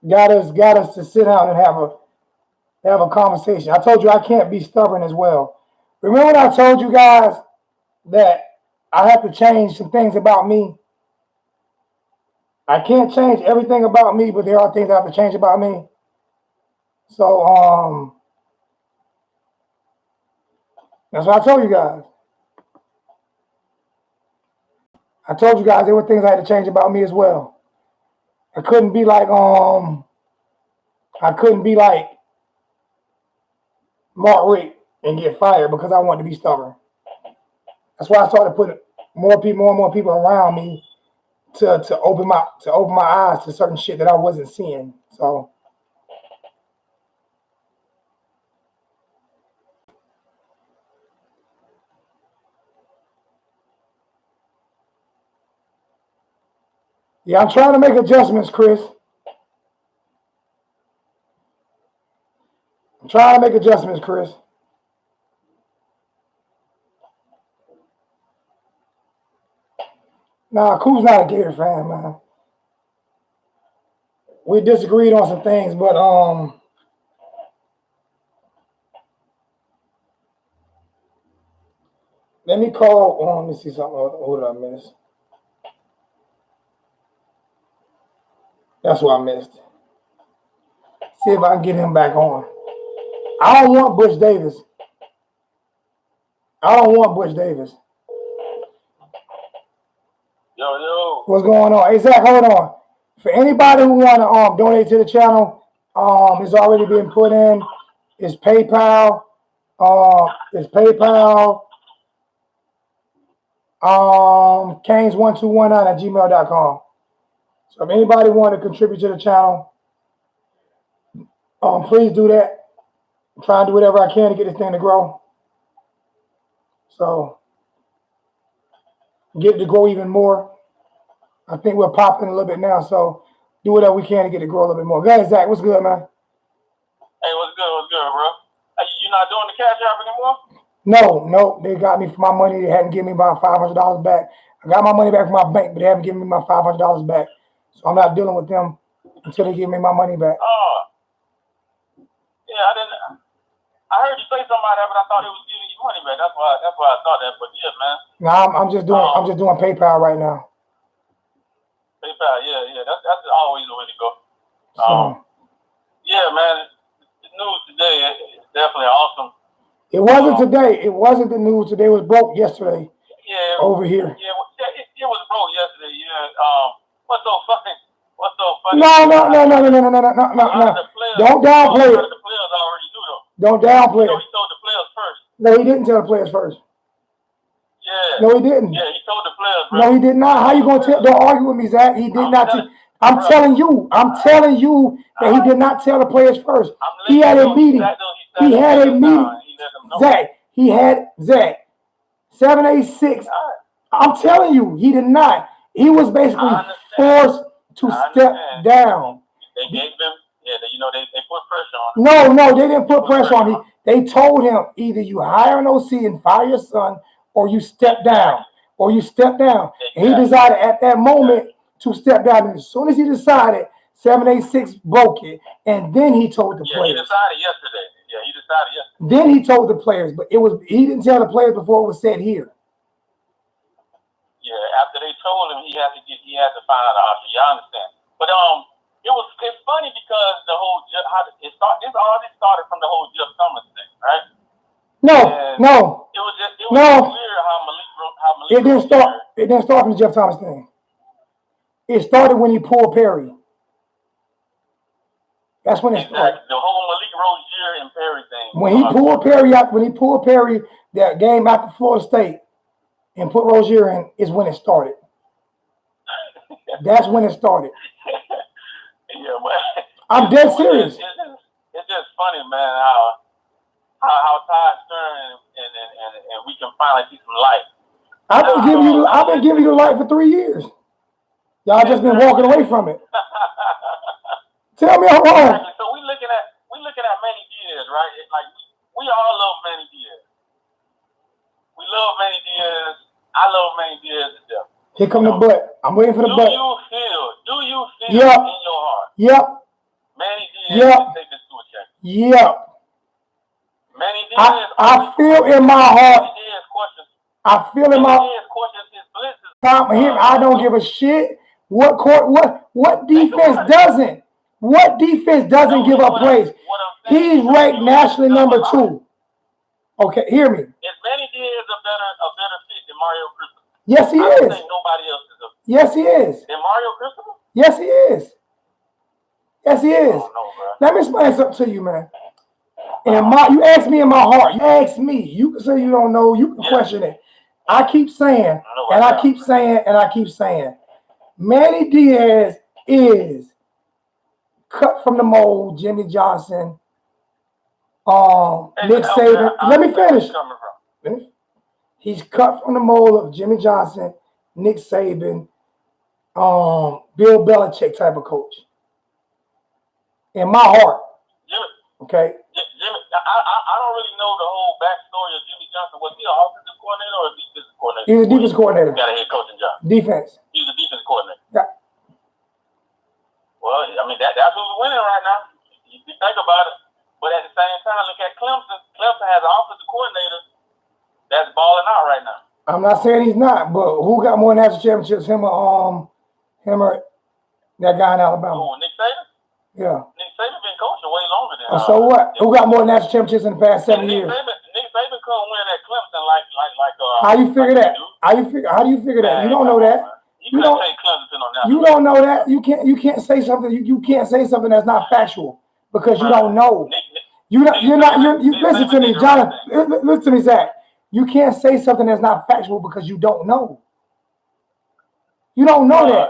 got us to sit down and have a conversation. I told you I can't be stubborn as well. Remember when I told you guys that I have to change some things about me? I can't change everything about me, but there are things I have to change about me. So that's what I told you guys. I told you guys there were things I had to change about me as well. I couldn't be like Mark Richt and get fired because I wanted to be stubborn. That's why I started putting more and more people around me to open my eyes to certain shit that I wasn't seeing. So yeah, I'm trying to make adjustments, Chris. I'm trying to make adjustments, Chris. Nah, Cool's not a Gator fan, man. We disagreed on some things, but let me call. Let me see something. Hold on, I missed. That's what I missed. See if I can get him back on. I don't want Butch Davis. Yo. What's going on? Hey, Zach, hold on. For anybody who want to donate to the channel, it's already been put in. It's PayPal. Canes1219@gmail.com. So if anybody want to contribute to the channel, please do that. I'm trying to do whatever I can to get this thing to grow. So get it to grow even more. I think we're popping a little bit now, so do whatever we can to get it to grow a little bit more. Go ahead, Zach. What's good, man? Hey, what's good, bro? You not doing the cash app anymore? No. They got me for my money. They hadn't given me my $500 back. I got my money back from my bank, but they haven't given me my $500 back. So I'm not dealing with them until they give me my money back. Yeah, I heard you say something about that, but I thought it was giving you money back. That's why I thought that. But yeah, man. No, I'm just doing PayPal right now. PayPal, yeah. That's always the way to go. Yeah, man. The news today is definitely awesome. It wasn't today. It wasn't the news today. It was broke yesterday. Yeah. Over here. Yeah, it was broke yesterday. Yeah. What's so funny? No. Don't downplay it. The players already knew though. Don't downplay it. He told the players first. No, he didn't tell the players first. Yeah. No, he didn't. Yeah, he told the players first. No, he did not. How you gonna tell? Don't argue with me, Zach. He did not. I'm telling you that he did not tell the players first. He had a meeting. He had a meeting. Zach. He had Zach 786. I'm telling you, he did not. He was basically forced to step down. They gave them, they put pressure on him. No, they didn't put pressure on him. They told him either you hire an OC and fire your son, or you step down. And he decided at that moment to step down. And as soon as he decided, 786 broke it, and then he told the players. He decided yesterday. Then he told the players, but he didn't tell the players before it was said here. Yeah, after they told him, he had to find out the option. Y'all understand? But it's funny because the whole this started from the whole Jeff Summers thing, right? No. It was weird how Malik It didn't start from the Jeff Thomas thing. It started when he pulled Perry. That's when it started. The whole Malik Rozier and Perry thing. When he pulled Perry that game after Florida State and put Rozier in is when it started. That's when it started. Yeah, but I'm dead serious. It's just funny, man, how Todd Stern and we can finally see some light. I've been giving you the light for 3 years. Y'all just been walking away from it. Tell me I'm wrong. So we looking at Manny Diaz, right? It's like we all love Manny Diaz. We love Manny Diaz. I love Manny Diaz to death. Here come the butt. I'm waiting for the butt. Do you feel in your heart? Yep. Manny Diaz can take this to a check. Yep. Manny Diaz. I feel in my heart. Manny Diaz questions. I feel in my. Manny Diaz questions his blitzes. I don't give a shit. What defense doesn't? What defense doesn't give up plays? He's ranked nationally number 2. Okay, hear me. Is Manny Diaz a better fit than Mario Cristobal? Yes, he I don't is. think nobody else is. Yes, he is. Than Mario Cristobal? Yes, he is. Yes, he is. Oh, no, bro. Let me explain something to you, man. You ask me in my heart. You ask me. You can say you don't know. You can question it. I keep saying, and I keep saying, Manny Diaz is cut from the mold. Jimmy Johnson, Nick Saban. Let me finish. He's cut from the mold of Jimmy Johnson, Nick Saban, Bill Belichick type of coach. In my heart. Okay. Jimmy, I don't really know the whole backstory of Jimmy Johnson. Was he an offensive coordinator or a defensive coordinator? He was a defensive coordinator. He got a head coaching job. Defense. He was a defensive coordinator. Yeah. Well, I mean, that's who's winning right now. You think about it. But at the same time, look at Clemson. Clemson has an offensive coordinator that's balling out right now. I'm not saying he's not, but who got more national championships? Him or that guy in Alabama? Oh, Nick Saban? Yeah. Nick Saban been coaching way longer than So what? Who got more national championships in the past 7 years? Nick Saban couldn't win at Clemson like How you figure that? How do you figure that? You don't know that. You don't know that. You can't say something. You can't say something that's not factual because you don't know. You listen to me, Jonathan. Listen to me, Zach. You can't say something that's not factual because you don't know. You don't know that.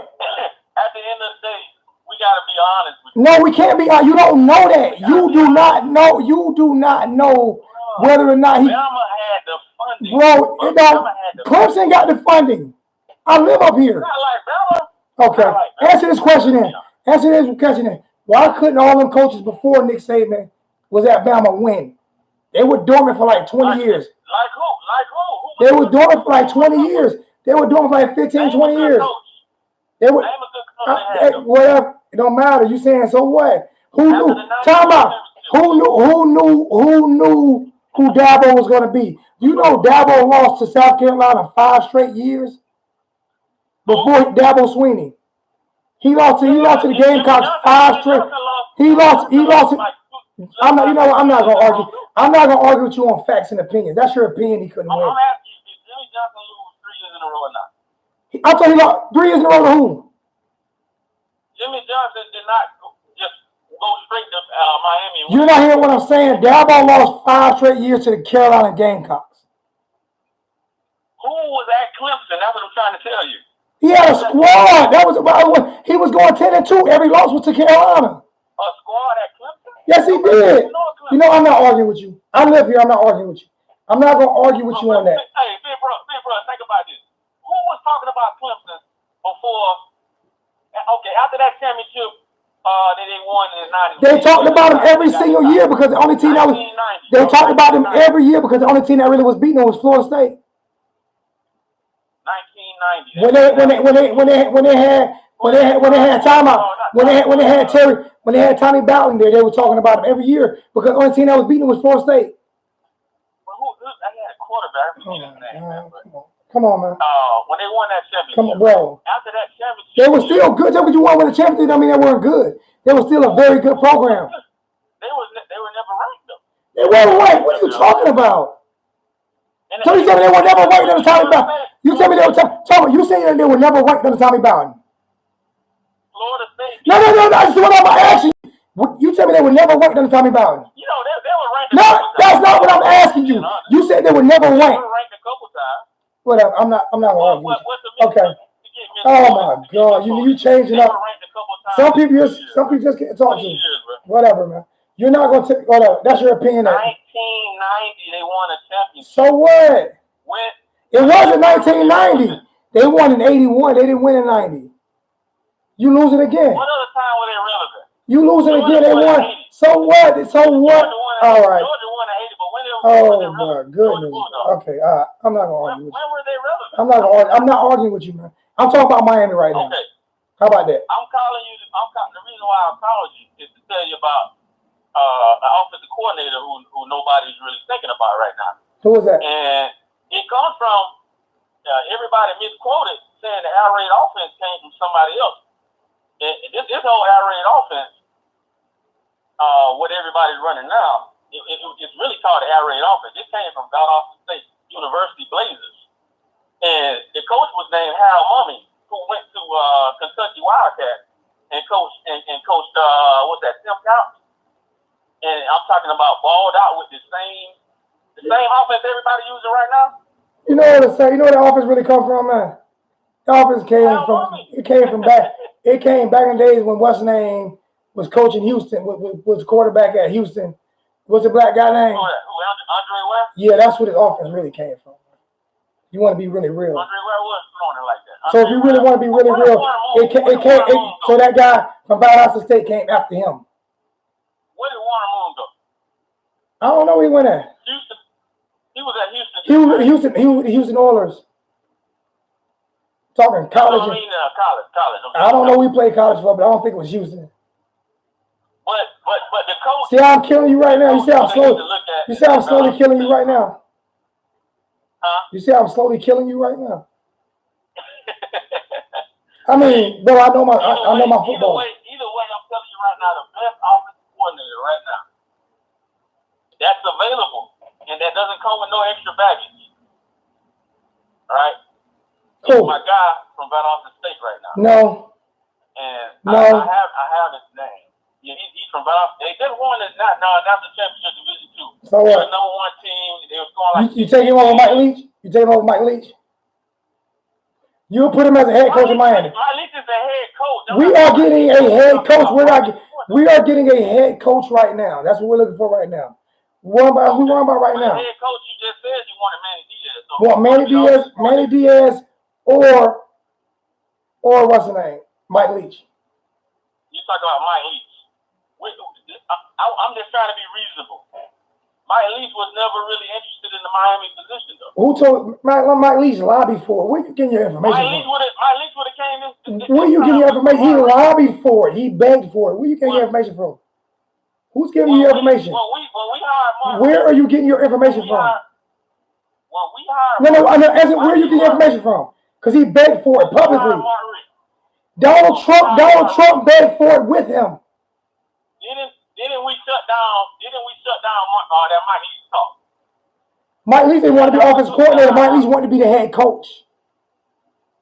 At the end of the day, we gotta be honest with you. No, we can't be honest. You don't know that. You do not know. You do not know whether or not he. Bama had the funding. Bro, Clemson got the funding. I live up here. Not like Bama. Okay. Answer this question then. Why couldn't all them coaches before Nick Saban was at Bama win? They were dormant for like 20 years. Like who? They were dormant for like 20 years. They were dormant for like 15, 20 years. They were. Well, it don't matter. You saying so what? Who knew? Time out. Who knew who Dabo was going to be? You know Dabo lost to South Carolina 5 straight years before Dabo Sweeney. He lost to the Gamecocks 5 straight. He lost. I'm not gonna argue. I'm not gonna argue with you on facts and opinions. That's your opinion. He couldn't win. I'm asking you, did Jimmy Johnson lose 3 years in a row or not? I told you about 3 years in a row to who? Jimmy Johnson did not just go straight to Miami. You're not hearing what I'm saying. Dabo lost 5 straight years to the Carolina Gamecocks. Who was at Clemson? That's what I'm trying to tell you. He had a squad. He was going 10-2. Every loss was to Carolina. A squad at Clemson? Yes, he did. You know, I'm not arguing with you. I live here. I'm not arguing with you. I'm not gonna argue with you on that. Hey, big bro, think about this. Who was talking about Clemson before? Okay, after that championship that they won in the 90s. They talked about him every single year because the only team that was. They talked about him every year because the only team that really was beating them was Florida State. 1990. When they had timeout, when they had Tommy Bowden there, they were talking about him every year because the only team that was beating them was Florida State. Well, I had a quarterback. Come on, man. When they won that championship. Come on, bro. After that championship, they were still good. Just because you won with a championship, I mean they weren't good. They were still a very good program. They were never ranked though. They weren't ranked. What are you talking about? So you tell me they were never ranked under Tommy Bowden. You tell me they were. You saying they were never ranked under Tommy Bowden. Florida State. No. That's what I'm asking you. You tell me they were never ranked under Tommy Bowden. You know they were ranked. No, that's not what I'm asking you. You said they were never ranked. They were ranked a couple times. Whatever. I'm not gonna argue with you. Okay. Oh my God, you changing up. Some people just can't talk to you. Whatever, man. You're not gonna take whatever. That's your opinion. 1990, they won a championship. So what? It wasn't 1990. They won in 81. They didn't win in 90. You lose it again. What other time were they relevant? You lose it again. They won. So what? All right. Georgia won in 80, but when they oh my goodness. Okay, all right. I'm not gonna argue with you. When were they relevant? I'm not arguing with you, man. I'm talking about Miami right now. Okay. How about that? I'm calling you. The reason why I'm calling you is to tell you about an offensive coordinator who nobody's really thinking about right now. Who is that? And it comes from everybody misquoted saying the air raid offense came from somebody else. And this whole air raid offense, what everybody's running now, it's really called the air raid offense. It came from God Austin State University Blazers. And the coach was named Harold Mummy, who went to Kentucky Wildcats and coached Tim Couch. And I'm talking about balled out with the same offense everybody using right now. You know what to say? You know where the offense really come from, man? The offense came back. It came back in days when what's his name was coaching Houston, was quarterback at Houston. What's the black guy name? Andre West? Yeah, that's where the offense really came from. You want to be really real. Andre West was throwing like that. So if you really want to be really real, so that guy from Valdosta State came after him. Where did Warren Moon go? I don't know where he went at. Houston. He was at Houston. He was with the Houston Oilers. Talking college. College. I don't know who he played college for, but I don't think it was Houston. But the coach. See how I'm killing you right now? You see how I'm slowly killing you right now? Huh? You see how I'm slowly killing you right now? I mean, bro, I know my football. Either way, I'm telling you right now, the best offensive coordinator right now that's available, and that doesn't come with no extra baggage. All right? Cool. My guy from Valdosta State right now. No. And no. I have his name. Yeah, he's from Valdosta. They just won the national championship Division 2. So what? The number one team. They were scoring like you take him over Mike Leach? You take him over Mike Leach? You'll put him as a head coach in Miami. Mike Leach is a head coach. We are getting a head coach. We are getting a head coach right now. That's what we're looking for right now. Who we worrying about right now? Head coach, you just said you wanted Manny Diaz. So well, Manny Diaz, or what's the name? Mike Leach. You talk about Mike Leach. I'm just trying to be reasonable. Mike Leach was never really interested in the Miami position, though. Who told Mike Leach lobbied for it? Where you getting your information Mike Leach would have came in. Where you getting your information? He lobbied for it. He begged for it. Where you getting your information from? Who's giving you your information? When we hired Mark, where are you getting your information from? When we hired where are you getting your information from? Because he begged for it publicly. Donald Trump begged for it with him. Didn't we shut down that Mike Leach talk? Mike Leach didn't want to be offensive coordinator. Mike Leach wanted to be the head coach.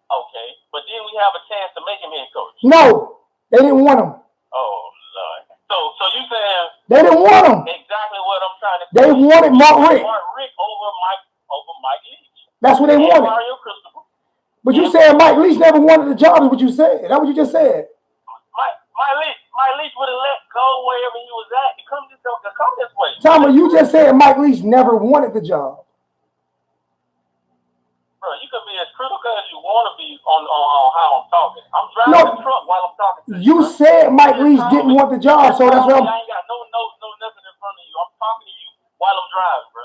Okay, but then we have a chance to make him head coach. No, they didn't want him. Oh Lord. So you saying they didn't want him? Exactly what I'm trying to say. They wanted Mark Richt. Mark Richt over Mike Leach. That's what they wanted. Mario Cristobal. But you said Mike Leach never wanted the job. Is what you said? That's what you just said. Mike Leach would have let go wherever he was at to come this way. Tommy, you just said Mike Leach never wanted the job. on how I'm talking. I'm driving the truck while I'm talking to you. You said Mike Leach didn't want the job, so that's what I ain't got no notes, no nothing in front of you. I'm talking to you while I'm driving, bro.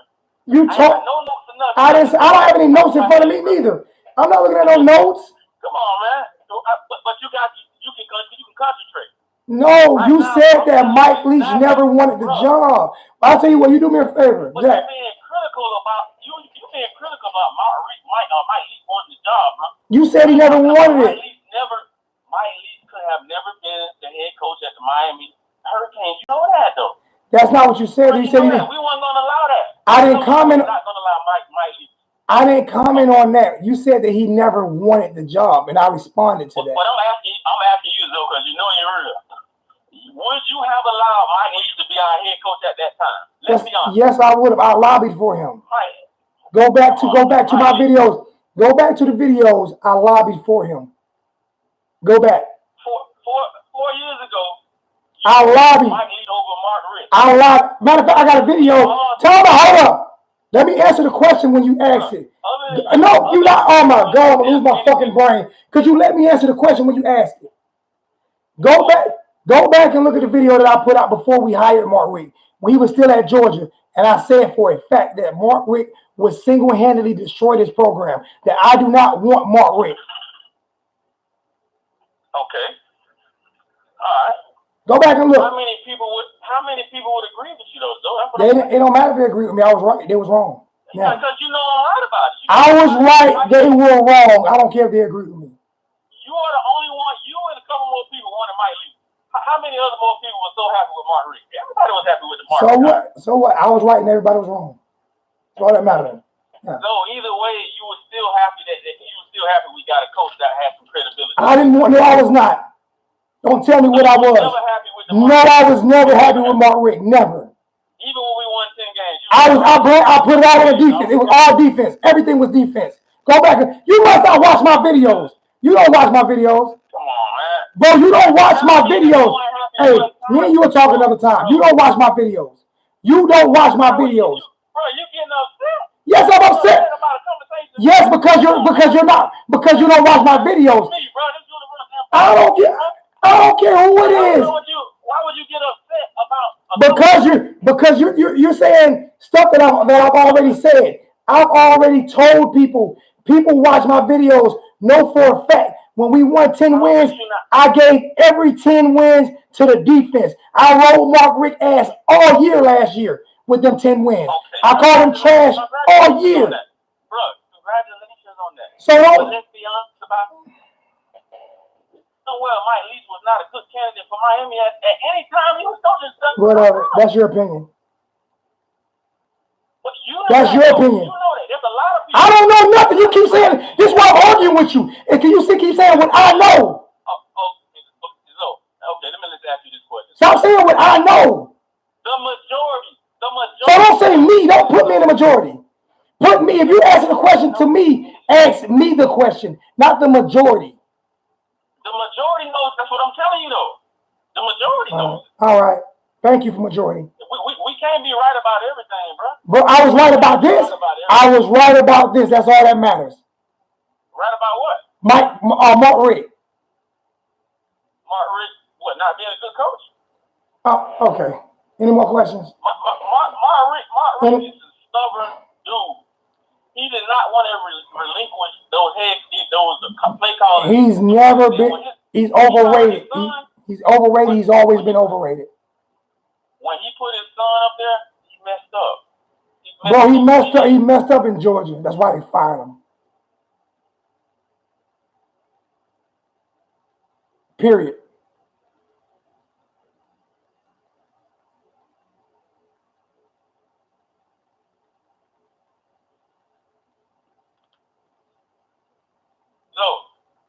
you talk. No notes or nothing. I don't have any notes in front of me neither. I'm not looking at no notes. Come on, man. But you can concentrate. No, Right you now, said that I'm Mike telling you Leach exactly, never wanted the bro. job. I'll tell you what, you do me a favor, But Jack. you're being critical about Mike Leach wanting the job, bro. You said he never wanted it. Mike Leach could have never been the head coach at the Miami Hurricanes. You know that, though. That's not what you said. Bro, You said he didn't. we weren't gonna allow that. I didn't comment. We're not gonna allow Mike Leach. I didn't comment on that. You said that he never wanted the job, and I responded to that. But I'm asking you though, because you know you're real. Would you have allowed Mike Leach to be our head coach at that time? Let's be honest. Yes, I would have. I lobbied for him. Right. Go back to my videos. Go back to the videos. I lobbied for him. Go back. 4 years ago, I lobbied. Mike Leach over Mark Richt. I lobbied. Matter of fact, I got a video. Tell me, hold up. Let me answer the question when you ask it. No, you not. Oh my God, I'm gonna lose my fucking brain. Could you let me answer the question when you ask it? Go back and look at the video that I put out before we hired Mark Richt, when he was still at Georgia, and I said for a fact that Mark Richt would single-handedly destroy this program. That I do not want Mark Richt. Okay. All right. Go back and look. How many people would agree with you though? It don't matter if they agree with me. I was right. They was wrong. Yeah. Because you know I'm right about it. I was right. They were wrong. I don't care if they agree with me. You are the only one. You and a couple more people wanted Mike Leach. How many other more people were so happy with Mark Richt? Everybody was happy with the Mark. So what? So what? I was right and everybody was wrong. That's all that matters. Yeah. So either way, you were still happy we got a coach that had some credibility. I didn't want. No, I was not. Don't tell me what I was. No, I was never happy with Mark Richt. Never. Even when we won 10 games. I put it all on the defense. It was all defense. Everything was defense. Go back. You must not watch my videos. You don't watch my videos. Come on, man. Bro, you don't watch my videos. Hey, me and you were talking another time. You don't watch my videos. You don't watch my videos. Bro, you getting upset? Yes, I'm upset. Yes, because you don't watch my videos. I don't care who it is. Why would you get upset about? Because you're saying stuff that I've already said. I've already told people. People watch my videos. Know for a fact when we won 10 wins, I gave every 10 wins to the defense. I rolled Mark Richt ass all year last year with them 10 wins. Okay, I called him trash all year. Bro, congratulations on that. So but let's be honest about it. Well, Mike Leach was not a good candidate for Miami at any time he was coaching stuff. Whatever. That's your opinion. That's your opinion. You know that. There's a lot of people. I don't know nothing. You keep saying this is why I'm arguing with you. And can you keep saying what I know? Okay, let me ask you this question. Stop saying what I know. The majority. So don't say me. Don't put me in the majority. Put me. If you ask the question to me, ask me the question, not the majority. The majority knows. That's what I'm telling you, though. The majority knows. All right. Thank you for majority. We can't be right about everything, bro. But I was right about this. I was right about this. That's all that matters. Right about what? Mark Richt. Mark Richt, what? Not being a good coach? Okay. Any more questions? Mark Richt is a stubborn dude. He did not want to relinquish those play callers. He's never been. He's overrated. He's overrated. He's always been overrated. When he put his son up there, he messed up. Bro, he messed up. He messed up in Georgia. That's why they fired him. Period.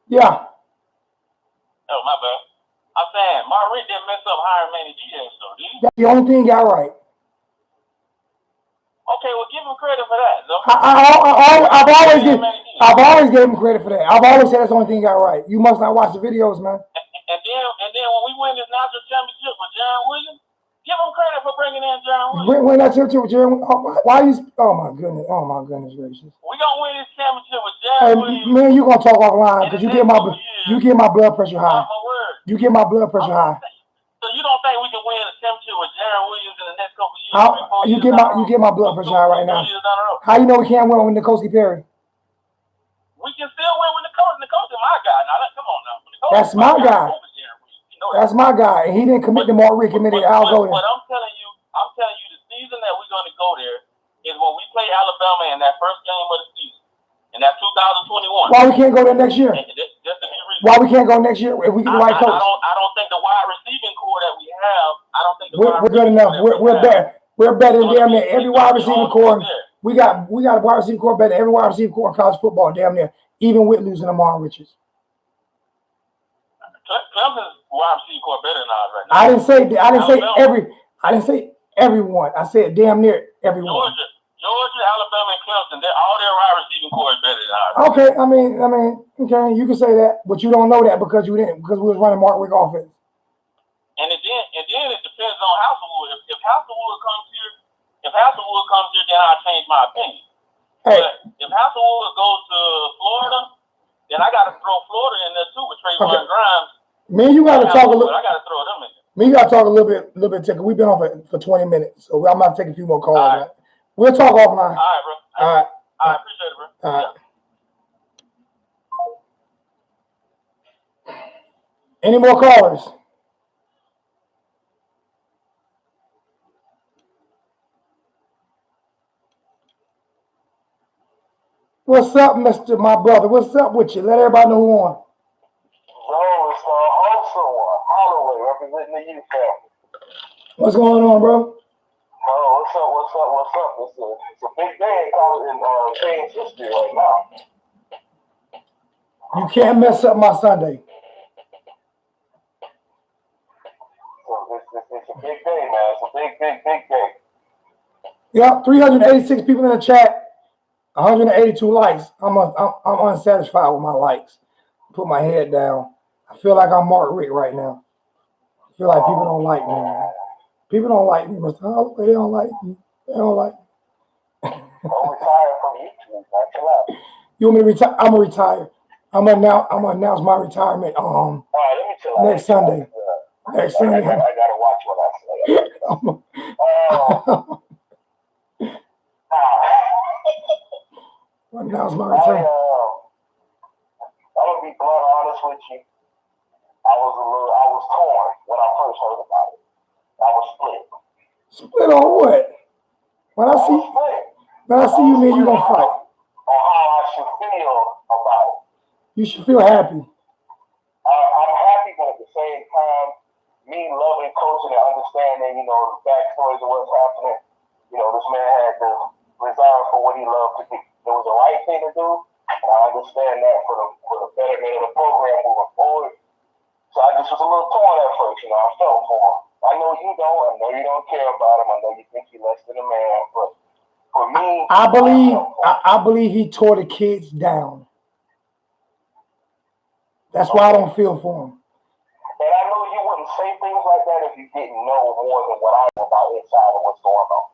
Yeah. Oh, my bad. I'm saying, Mark Richt didn't mess up hiring Manny Diaz, though, did he? That's the only thing he got right. Okay, well, give him credit for that, though. I've always given him credit for that. I've always said that's the only thing he got right. You must not watch the videos, man. And then when we win this national championship with John Williams, Give them credit for bringing in Jaron Williams. Win that championship with Jaron. Why you? Oh my goodness gracious. We gonna win this championship with Jaron Hey, Williams. man, you gonna talk offline because you get my blood pressure high. You get my blood pressure high. So you don't think we can win a championship with Jaron Williams in the next couple of years? You get my blood pressure high right now. How you know we can't win with Nikosi Perry? We can still win with Nikosi. Nikosi my guy. Now come on now. That's my guy. That's my guy, and he didn't commit to Mark Richt committed. I'll go there. But I'm telling you, the season that we're going to go there is when we play Alabama in that first game of the season, in that 2021. Why we can't go there next year? Just to be real. Why we can't go next year if we get the right coach? I don't think the wide receiving core that we have. I don't think we're good enough. We're better. We're better than damn near every wide receiving core. We got a wide receiving core better than every wide receiving core in college football. Damn near, even with losing Amari Richards. Clemson's wide receiver core better than ours right now. I didn't say everyone. I said damn near everyone. Georgia, Alabama, and Clemson, all their wide receiving core is better than ours. Okay, I mean, okay, you can say that, but you don't know that because we was running Mark Richt offense. And then it depends on Hasselwood. If Hasselwood comes here, then I'll change my opinion. Hey. But if Hasselwood goes to Florida, then I got to throw Florida in there too with Trayvon Grimes. Man, you got to talk a little. I got to throw them in there. Man, you got to talk a little bit. We've been on for 20 minutes, so I'm about to take a few more calls. All right. We'll talk offline. All right, bro. All right. I appreciate it, bro. All right. Yeah. Any more callers? What's up, my brother? What's up with you? Let everybody know who on. Bro, it's also Holloway representing the youth family. What's going on, bro? Oh, what's up? It's a big day in Kane's history right now. You can't mess up my Sunday. So it's a big day, man. It's a big day. Yep, 386 people in the chat, 182 likes. I'm unsatisfied with my likes. Put my head down. I feel like I'm Mark Richt right now. I feel like people don't like me, man. People don't like me, Mr. Holloway. They don't like me. They don't like me. I'm retired from YouTube. You want me to retire? I'm gonna retire. I'm gonna announce my retirement next Sunday. Next Sunday. I gotta watch what I say. I'm announce my retirement. I'm gonna be blunt honest with you. I was torn when I first heard about it. I was split. Split on what? When I see you, man, you gonna fight. On how I should feel about it. You should feel happy. I'm happy, but at the same time, me loving coaching and understanding, the backstories of what's happening. This man had to resign for what he loved to do. It was the right thing to do, and I understand that for the betterment of the program moving forward. So I just was a little torn at first, I felt for him. I know you don't. I know you don't care about him. I know you think he's less than a man, but for me, I believe he tore the kids down. That's why I don't feel for him. And I know you wouldn't say things like that if you didn't know more than what I know about inside of what's going on.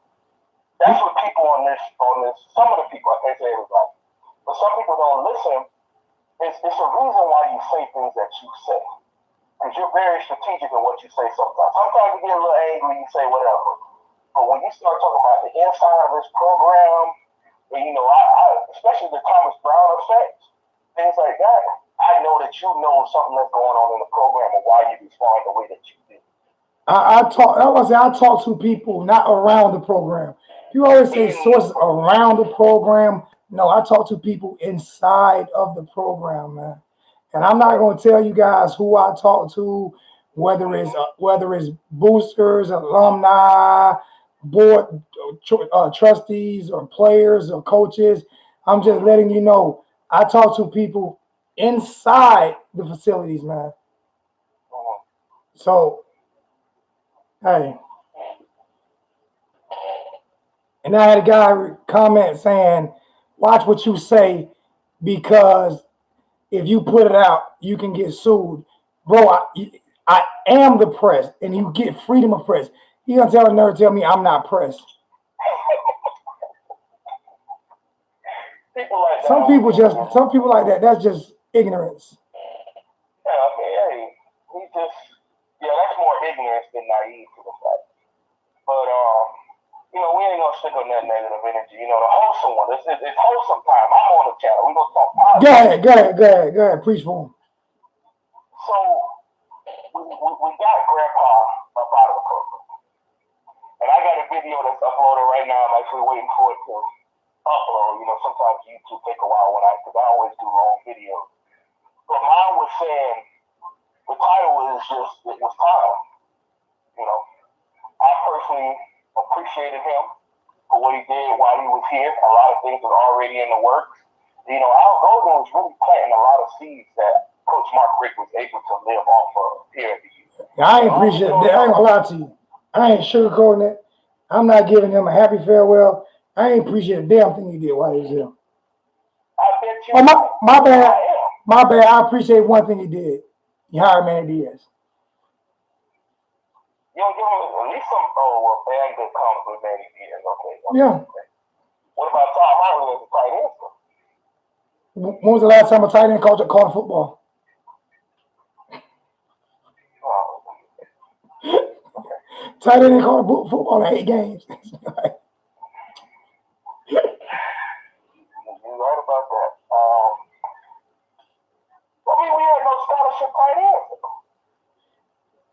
That's what people on this, some of the people, I can't say everybody, but some people don't listen. It's a reason why you say things that you say. Because you're very strategic in what you say sometimes. Sometimes you get a little angry, you say whatever. But when you start talking about the inside of this program, and I especially the Thomas Brown effect, things like that, I know that you know something that's going on in the program and why you respond the way that you do. I talk to people not around the program. You always say sources around the program. No, I talk to people inside of the program, man. And I'm not going to tell you guys who I talk to, whether it's boosters, alumni, board trustees, or players or coaches. I'm just letting you know I talk to people inside the facilities, man. So, hey. And I had a guy comment saying, watch what you say because if you put it out, you can get sued. Bro, I am the press, and you get freedom of press. He gonna tell me I'm not pressed. People like that. Some people like that. That's just ignorance. Yeah, I mean, hey, that's more ignorance than naive to the fact. But we ain't gonna stick on that negative energy. The wholesome one. It's wholesome time. I'm on the channel. We gonna talk positive. Go ahead. Preach for him. So we got Grandpa up out of the program, and I got a video that's uploaded right now. I'm actually waiting for it to upload. Sometimes YouTube take a while because I always do long videos. But mine was saying the title is just it was time. I personally appreciated him for what he did while he was here. A lot of things was already in the works. Al Golden was really planting a lot of seeds that Coach Mark Richt was able to live off of here at the U. I ain't appreciate it. I ain't gonna lie to you. I ain't sugarcoating it. I'm not giving him a happy farewell. I ain't appreciate a damn thing he did while he was here. I bet you. My bad. My bad. I appreciate one thing he did. He hired Manny Diaz. You don't give him at least some. Oh well, bad good comes with Manny Diaz. Okay. Yeah. What about Todd Hartley as a tight end? When was the last time a tight end called football? Tight end called football in 8 games. You're right about that. We had no scholarship tight ends.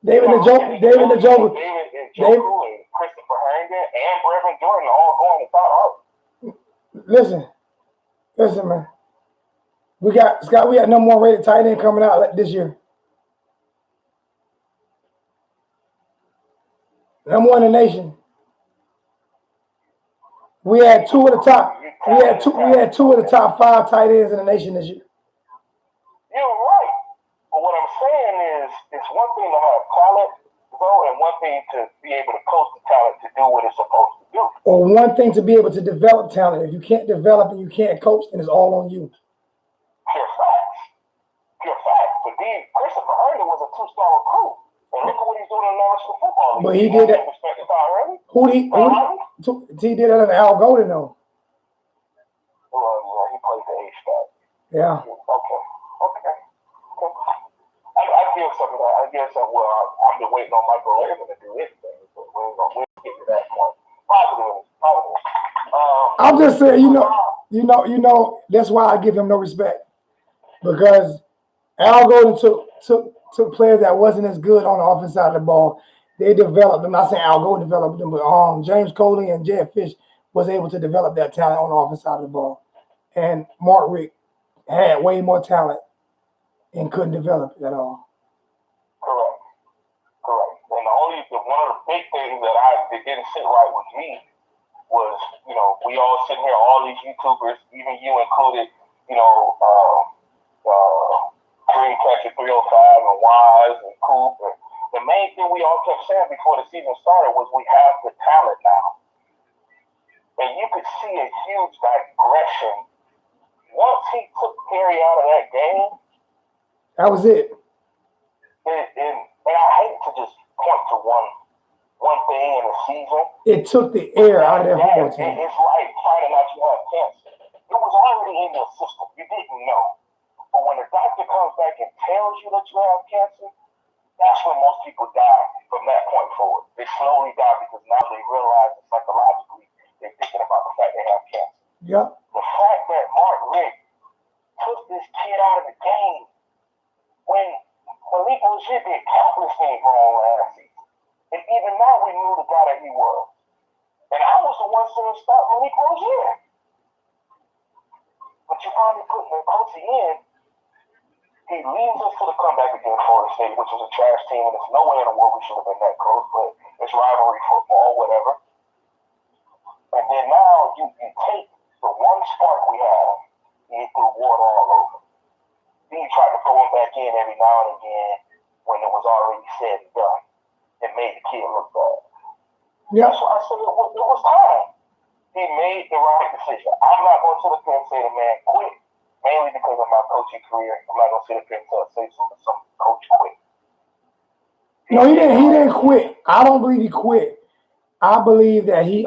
David Njoku, and Christopher Herndon, and Brevin Jordan all going to Todd Hartley. Listen, man. We got no more rated tight end coming out this year. Number one in the nation. We had two of the top. We had two of the top 5 tight ends in the nation this year. You're right. But what I'm saying is, it's one thing to have talent, and one thing to be able to coach the talent to do what it's supposed to do. Or one thing to be able to develop talent. If you can't develop and you can't coach, then it's all on you. Pure facts. But then Christopher Herndon was a 2-star recruit. And look at what he's doing in National Football League. But he did that. He did that in Al Golden, though. Well, he played the H-back. Yeah. Okay. I give some of that. I've been waiting on Michael Irvin to do anything. But we'll get to that point. Positive. I'm just saying, you know, that's why I give him no respect. Because Al Golden took players that wasn't as good on the offensive side of the ball. They developed them. I'm not saying Al Golden developed them, but James Coley and Jed Fish was able to develop that talent on the offensive side of the ball. And Mark Richt had way more talent and couldn't develop it at all. Correct. And one of the big things that didn't sit right with me was, we all sitting here, all these YouTubers, even you included, Dreamcatcher 305 and Wise and Coop. And the main thing we all kept saying before the season started was we have the talent now. And you could see a huge digression. Once he took Perry out of that game, that was it. And I hate to just point to one thing in the season. It took the air out of their football team. It's like finding out you have cancer. It was already in your system. You didn't know. But when the doctor comes back and tells you that you have cancer, that's when most people die from that point forward. They slowly die because now they realize that psychologically they're thinking about the fact they have cancer. Yep. The fact that Mark Richt took this kid out of the game when Malik Rozier did countless things wrong last season. And even now we knew the guy that he was. And I was the one saying stop Malik Rozier. But you finally put Coach in. He leads us to the comeback against Florida State, which was a trash team, and there's no way in the world we should have been that close, but it's rivalry football, whatever. And then now you take the one spark we have, and you threw water all over. Then you try to throw him back in every now and again when it was already said and done. It made the kid look bad. Yep. That's why I said it was time. He made the right decision. I'm not going to sit up here and say the man quit. Mainly because of my coaching career. I'm not going to sit up here and say some coach quit. No, he didn't quit. I don't believe he quit. I believe that he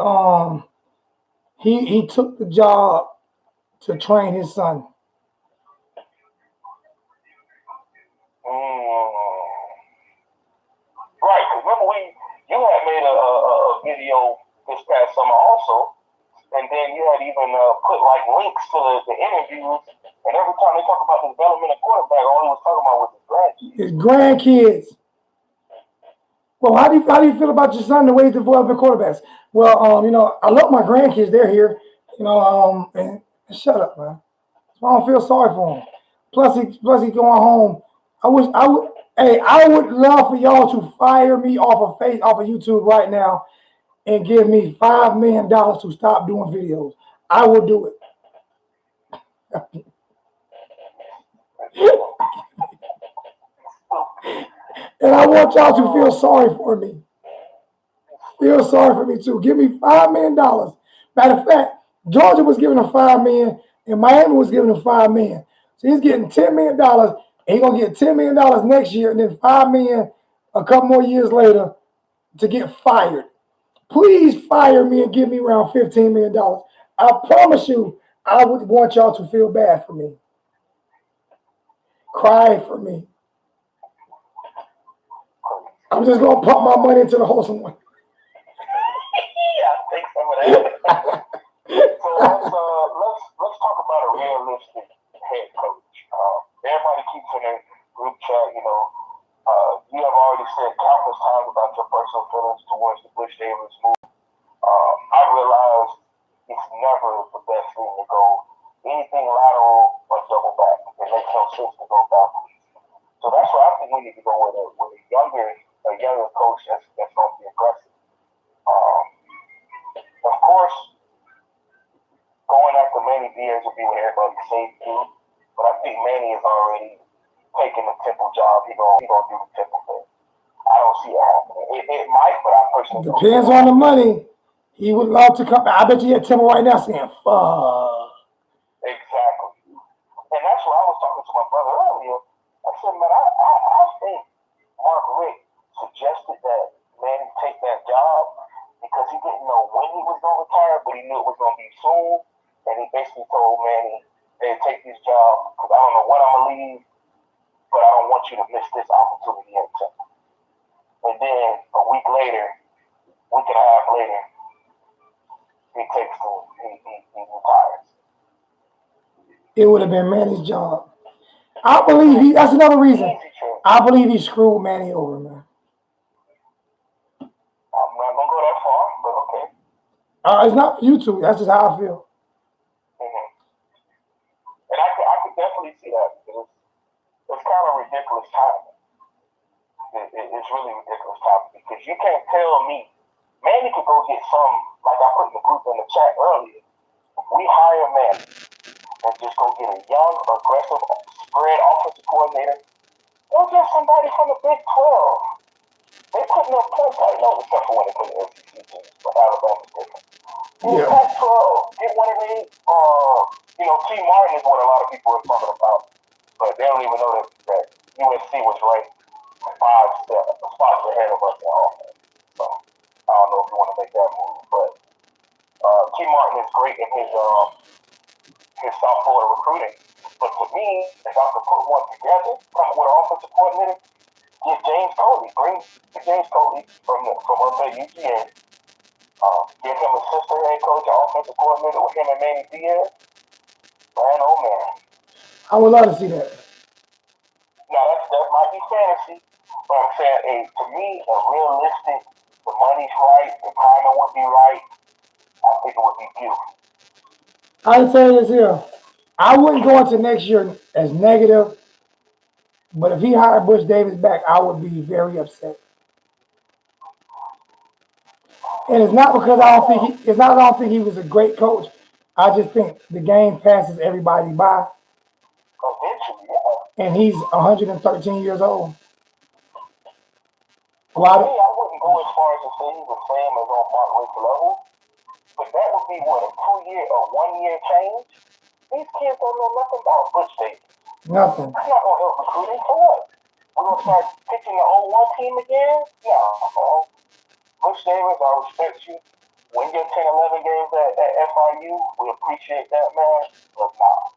took the job to train his son. Right, because remember you had made a video this past summer also, and then you had even put like links to the interviews, and every time they talk about the development of quarterback, all he was talking about was his grandkids. His grandkids. Well, how do you feel about your son the way he's developing quarterbacks? Well, I love my grandkids. They're here. And shut up, man. So I don't feel sorry for him. Plus he going home. I would love for y'all to fire me off of YouTube right now and give me $5 million to stop doing videos. I will do it. And I want y'all to feel sorry for me. Feel sorry for me too. Give me $5 million. Matter of fact, Georgia was giving him $5 million and Miami was giving him $5 million. So he's getting $10 million and he's gonna get $10 million next year and then $5 million a couple more years later to get fired. Please fire me and give me around $15 million. I promise you, I would want y'all to feel bad for me. Cry for me. I'm just gonna pump my money into the wholesome one. Yeah, take some of that. So let's talk about a realistic head coach. Everybody keeps in their group chat, you have already said countless times about your personal feelings towards the Bush Davis move. I realized it's never the best thing to go anything lateral or double back. It makes no sense to go backwards. So that's why I think we need to go with a younger coach that's going to be aggressive. Of course, going after Manny Diaz would be what everybody says to do, but I think Manny is already taking the Temple job. He gonna do the Temple thing. I don't see it happening. It might, but I personally don't. Depends on the money. He would love to come. I bet you at Temple right now saying, fuck. Exactly. And that's what I was talking to my brother earlier. I said, man, I think Mark Richt suggested that Manny take that job because he didn't know when he was going to retire, but he knew it was going to be soon. And he basically told Manny, hey, take this job because I don't know when I'm going to leave, but I don't want you to miss this opportunity in Temple. And then a week and a half later, he retires. It would have been Manny's job. I believe that's another reason. I believe he screwed Manny over, man. I'm not going to go that far, but okay. It's not for you two. That's just how I feel. Mm-hmm. And I could definitely see that. It's kind of ridiculous timing. It's really ridiculous timing because you can't tell me. Manny could go get some, like I put in the group in the chat earlier. We hire Manny and just go get a young, aggressive, spread offensive coordinator. Go get somebody from the Big 12. They putting up points. I know except for when they put the SEC teams, but Alabama's different. Yeah. Pac-12, get one of these. T. Martin is what a lot of people are talking about, but they don't even know that USC was ranked 5 spots ahead of us in offense. So I don't know if you want to make that move, but T. Martin is great in his South Florida recruiting. But to me, if I could put one together, come with an offensive coordinator, get James Coley, bring James Coley from up at UGA. Give him assistant head coach, offensive coordinator with him and Manny Diaz. Man, oh man. I would love to see that. Now that might be fantasy, but I'm saying, to me, a realistic, the money's right, the timing would be right. I think it would be beautiful. I'll tell you this here. I wouldn't go into next year as negative, but if he hired Bush Davis back, I would be very upset. And it's not because I don't think he was a great coach. I just think the game passes everybody by. Eventually, yeah. And he's 113 years old. For me, I wouldn't go as far as to say he's the same as on Mark Richt's level, but that would be what, a 1-year change? These kids don't know nothing about Bush Davis. Nothing. That's not going to help recruiting for what? We're going to start pitching the 0-1 team again? No. Bush Davis, I respect you. Win your 10, 11 games at FIU. We appreciate that, man. But nah.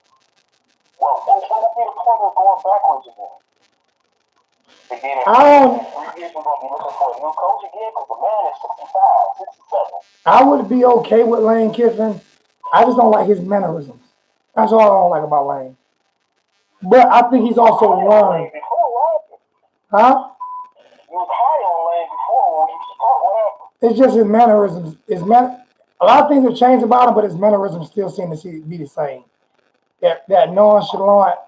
What would be the point of going backwards again? And then in 3 years, we're going to be looking for a new coach again because the man is 65, 67. I would be okay with Lane Kiffin. I just don't like his mannerisms. That's all I don't like about Lane. But I think he's also learned. Huh? You was high on Lane before when you start. What happened? It's just his mannerisms. A lot of things have changed about him, but his mannerisms still seem to be the same. That nonchalant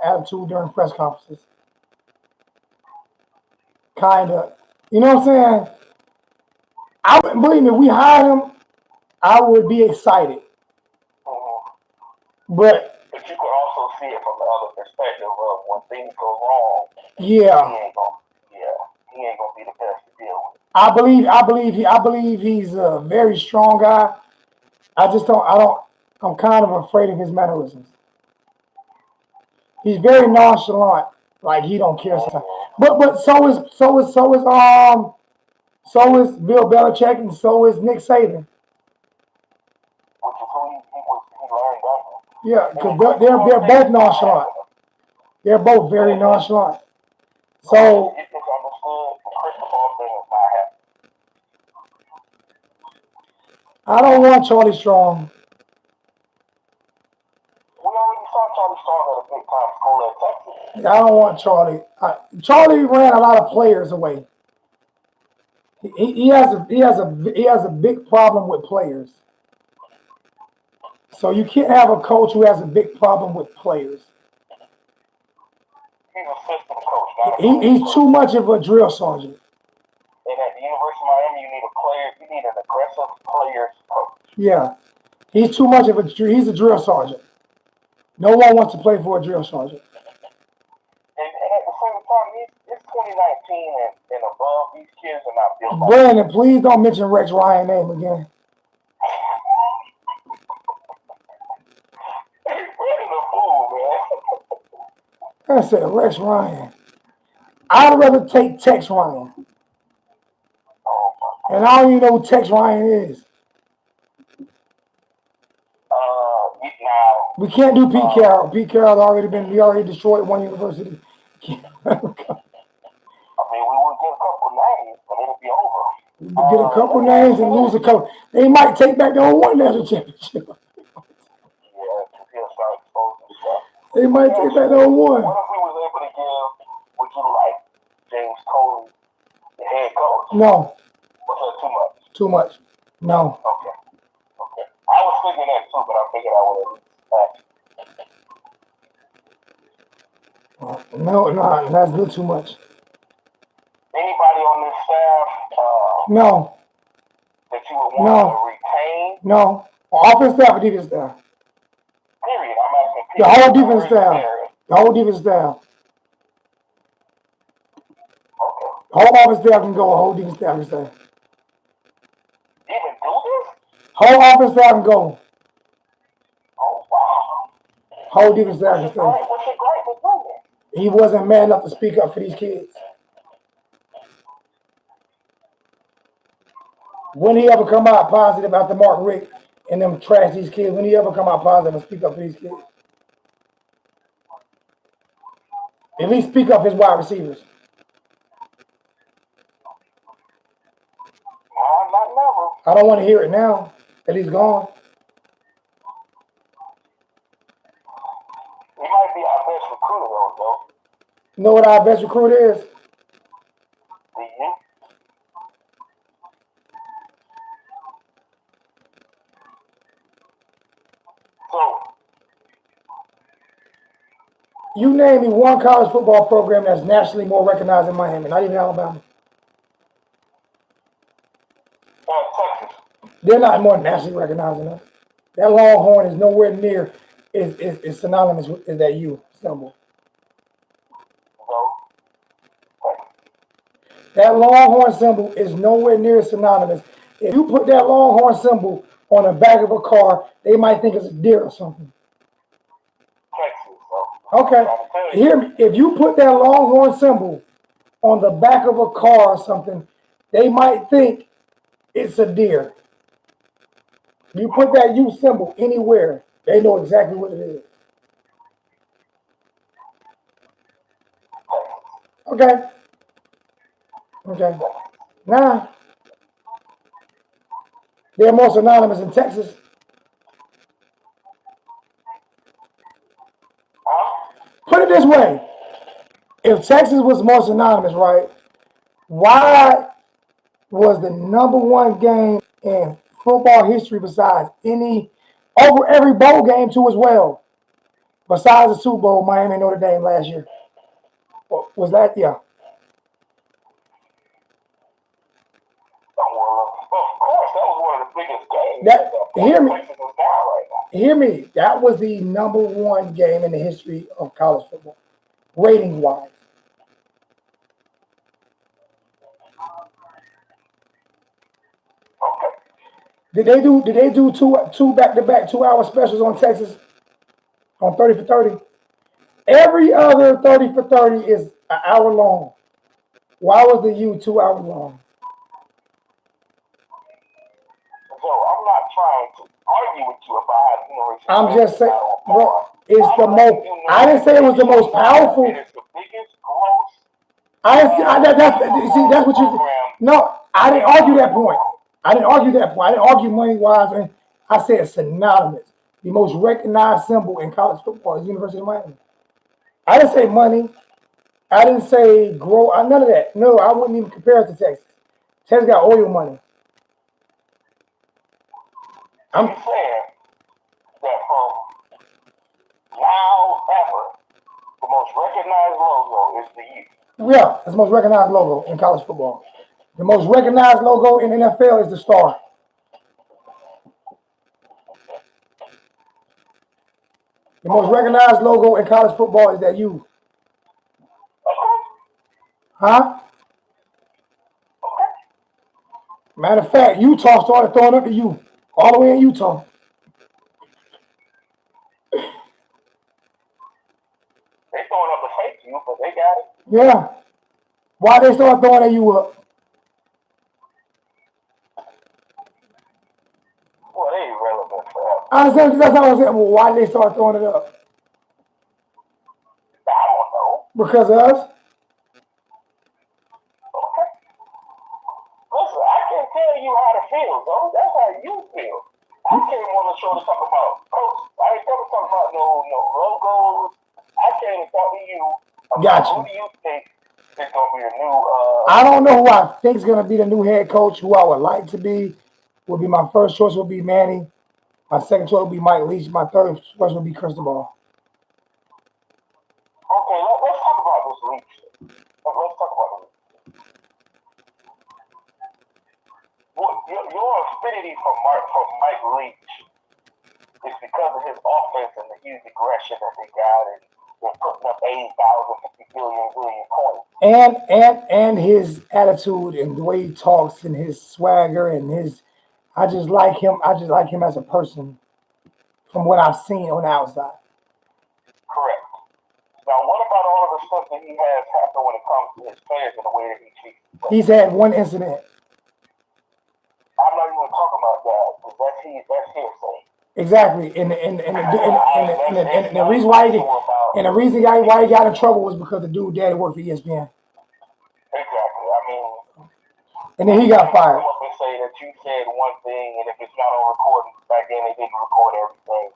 attitude during press conferences. Kind of. You know what I'm saying? Believe me, if we hired him, I would be excited. But you could also see it from the other perspective of when things go wrong. Yeah. He ain't gonna be the best to deal with. I believe he's a very strong guy. I'm kind of afraid of his mannerisms. He's very nonchalant, like he don't care sometimes. But so is Bill Belichick and so is Nick Saban. Which is who he learned that. Yeah, because they're both nonchalant. They're both very nonchalant. So it's understood the crystal ball thing is not happening. I don't want Charlie Strong. We already saw Charlie Strong at a big time school in Texas. I don't want Charlie. Charlie ran a lot of players away. He has a big problem with players. So you can't have a coach who has a big problem with players. He's a system coach. He's too much of a drill sergeant. And at the University of Miami, you need an aggressive players coach. Yeah, he's too much of he's a drill sergeant. No one wants to play for a drill sergeant. And at the same time, it's 2019 and above. These kids are not built like Brandon, please don't mention Rex Ryan's name again. Brandon's a fool, man. I said Rex Ryan. I'd rather take Tex Ryan. And I don't even know who Tex Ryan is. We can't do Pete Carroll. Pete Carroll's we already destroyed one university. I mean, we would get a couple names, but it'll be over. We get a couple names and lose a couple. They might take back their one national championship. He'll start exposing stuff. They might take back their one. What if we was able to give, would you like James Coley the head coach? No. Was that too much? Too much. No. Okay. I was thinking that too, but I figured I would at least ask. No, that's a little too much. Anybody on this staff no. that you would want to retain? No. Offense staff or defense staff? Period. I'm asking the whole defense staff. The whole defense staff. Okay. Whole offense staff can go, whole defense staff can stay. Even do this? Whole offense staff can go. Oh, wow. Whole defense staff can stay. What's your gripe with doing this? He wasn't man enough to speak up for these kids. When he ever come out positive after Mark Richt and them trash these kids, when he ever come out positive and speak up for these kids? At least speak up his wide receivers. Not never. I don't want to hear it now that he's gone. He might be our best recruiter, though. You know what our best recruiter is? Mm-hmm. So, you name me one college football program that's nationally more recognized than Miami, not even Alabama. Texas. They're not more nationally recognized than us. That Longhorn is nowhere near is synonymous with that U symbol. That Longhorn symbol is nowhere near synonymous. If you put that Longhorn symbol on the back of a car, they might think it's a deer or something. Okay, hear me. If you put that Longhorn symbol on the back of a car or something, they might think it's a deer. You put that U symbol anywhere, they know exactly what it is. Okay. Okay. Now, they're more synonymous in Texas. Put it this way. If Texas was more synonymous, right, why was the number one game in football history besides over every bowl game too as well, besides the Super Bowl, Miami and Notre Dame last year? Was that, yeah. Of course, that was one of the biggest games. Hear me. That was the number one game in the history of college football, rating wise. Did they do two back-to-back 2-hour specials on Texas on 30 for 30? Every other 30 for 30 is an hour long. Why was the U 2 hours long? So I'm not trying to argue with you about I'm just saying, bro, it's the most. I didn't say it was the most powerful. It's the biggest gross. That's what you. No, I didn't argue that point. I didn't argue money wise. I said synonymous. The most recognized symbol in college football is University of Miami. I didn't say money. I didn't say grow. None of that. No, I wouldn't even compare it to Texas. Texas got oil money. I'm saying that from now ever, the most recognized logo is the U. Yeah, it's the most recognized logo in college football. The most recognized logo in NFL is the star. The most recognized logo in college football is that U. Huh? Matter of fact, Utah started throwing up the U. All the way in Utah. They throwing up the fake U, but they got it. Yeah. Why they start throwing that U up? Well, they irrelevant for that. I understand, that's not what I'm saying. Well, why did they start throwing it up? I don't know. Because of us? Okay. Listen, I can't tell you how to feel, though. That's how you feel. I came on the show to talk about coach. I ain't never talking about no logos. I came to talk to you about Gotcha. Who do you think is going to be the new... I don't know who I think is going to be the new head coach. Who I would like to be would be my first choice would be Manny. My second choice would be Mike Leach. My third choice would be Cristobal. Okay, let's talk about this Leach. Let's talk about it. Your affinity for Mike Leach is because of his offense and the huge aggression that they got and putting up 80,000, 50 billion points. And his attitude and the way he talks and his swagger and I just like him as a person from what I've seen on the outside. Correct. Now, what about all of the stuff that he has happened when it comes to his players and the way that he treats them? He's had one incident. I'm not even talking about that because that's hearsay. Exactly, and the reason why he got in trouble was because the dude daddy worked for ESPN. Exactly. I mean, and then he got fired. Come up and say that you said one thing, and if it's not on recording, back then they didn't record everything.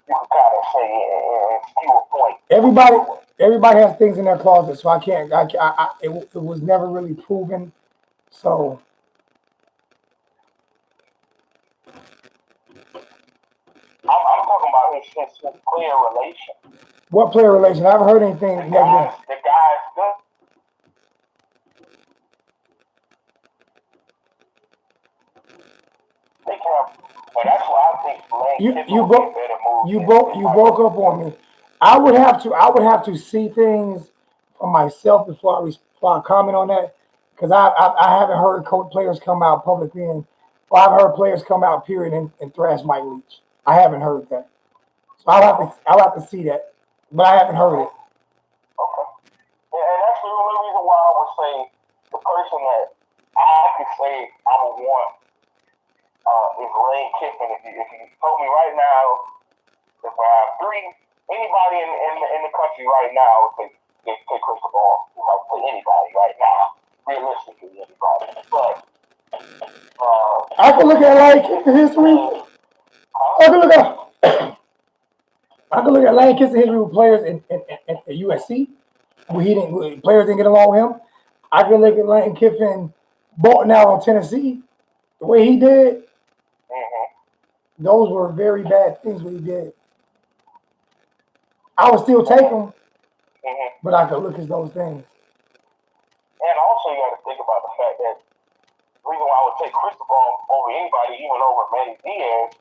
You can kind of say and skew a point. Everybody has things in their closet, so I can't. It was never really proven. So. I'm talking about his player relation. What player relation? I haven't heard anything negative. The guy's good. They can't. And that's why I think you broke up on me. I would have to see things for myself before I comment on that, because I haven't heard players come out publicly and I've heard players come out period and thrash Mike Leach. I haven't heard that, so I'll have to see that, but I haven't heard it. Okay, and that's the only reason why I would say the person that I could say I would want is Lane Kiffin. If you told me right now, if I have anybody in the country right now would take Crystal Ball. If I would say anybody right now, realistically anybody. But I can look at Lane Kiffin history. I can look at Lane Kiffin history with players in USC. Players didn't get along with him. I can look at Lane Kiffin bolting out on Tennessee. The way he did, those were very bad things what he did. I would still take him, but I could look at those things. And also you got to think about the fact that the reason why I would take Cristobal over anybody, even over Manny Diaz,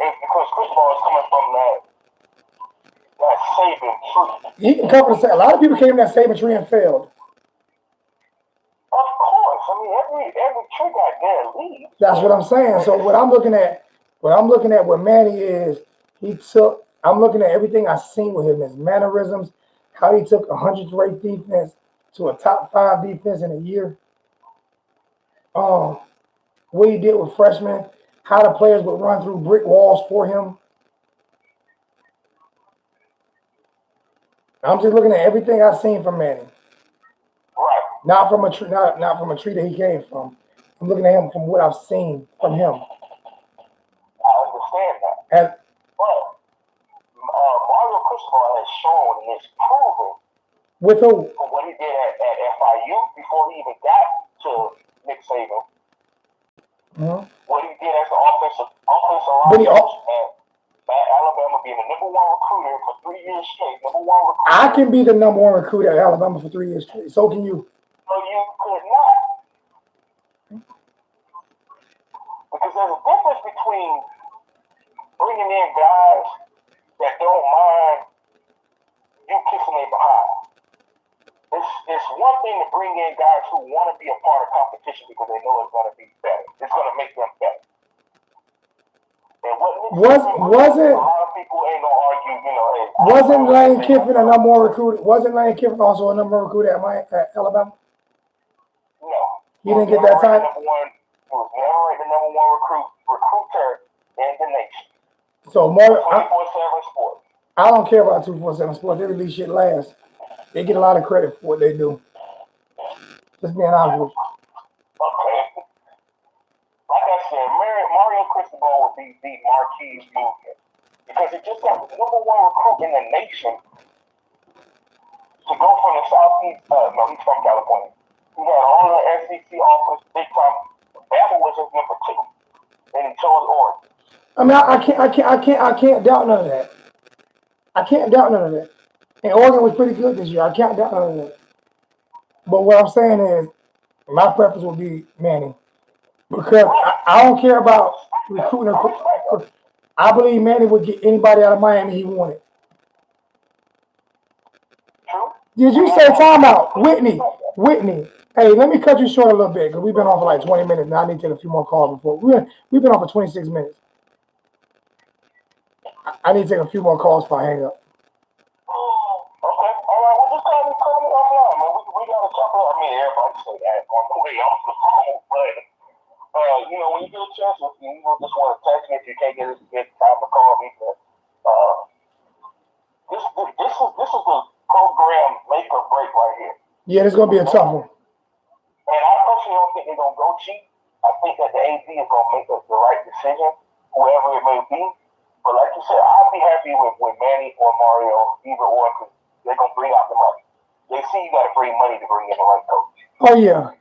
is because Cristobal is coming from that Saban tree. He can cover a lot of people came in that Saban tree and failed. Of course, I mean every tree got their leaves. That's what I'm saying. So what I'm looking at what Manny is, I'm looking at everything I've seen with him, his mannerisms, how he took 100th rate defense to a top 5 defense in a year. What he did with freshmen, how the players would run through brick walls for him. I'm just looking at everything I've seen from Manny. Right. Not from a tree, not from a tree that he came from. I'm looking at him from what I've seen from him. I understand that. But Mario Cristobal has shown and has proven with who? For what he did at FIU before he even got to Nick Saban. What he did as the offensive line at Alabama, being the #1 recruiter for 3 years straight. #1 recruiter. I can be the #1 recruiter at Alabama for 3 years straight. So can you. No, you could not. Because there's a difference between bringing in guys that don't mind you kissing their behind. It's one thing to bring in guys who want to be a part of competition because they know it's going to be better. It's going to make them better. And wasn't a lot of people ain't gonna argue, hey, wasn't Lane Kiffin a #1 recruiter? Wasn't Lane Kiffin also a #1 recruiter at Alabama? No. He didn't get that title? He was never the #1 recruiter in the nation. So 24/7 Sports. I don't care about 247 Sports. They release shit last. They get a lot of credit for what they do. Just being honest with you. Okay. Like I said, Mario Cristobal would be the marquee movement because he just got the #1 recruit in the nation to go from the Southeast. No, he's from California. He had all the SEC offers, big time. Bama was his number 2, and he chose Oregon. I mean, I can't doubt none of that. I can't doubt none of that. And Oregon was pretty good this year. I can't doubt none of that. But what I'm saying is, my preference would be Manny. Because I don't care about recruiting. I believe Manny would get anybody out of Miami he wanted. Did you say timeout? Whitney. Hey, let me cut you short a little bit because we've been on for like 20 minutes. Now I need to take a few more calls before. We've been on for 26 minutes. I need to take a few more calls before I hang up. Okay. All right. Well, just call me offline, man. We got to talk about, everybody say that on the way off the phone, but when you get a chance, if you just want to text me if you can't get time to call me, but this is the program make or break right here. Yeah, this is gonna be a tough one. And I personally don't think they're gonna go cheap. I think that the AD is gonna make the right decision, whoever it may be. But like you said, I'd be happy with Manny or Mario, either or, because they're gonna bring out the money. They see you gotta bring money to bring in the right coach. Oh yeah.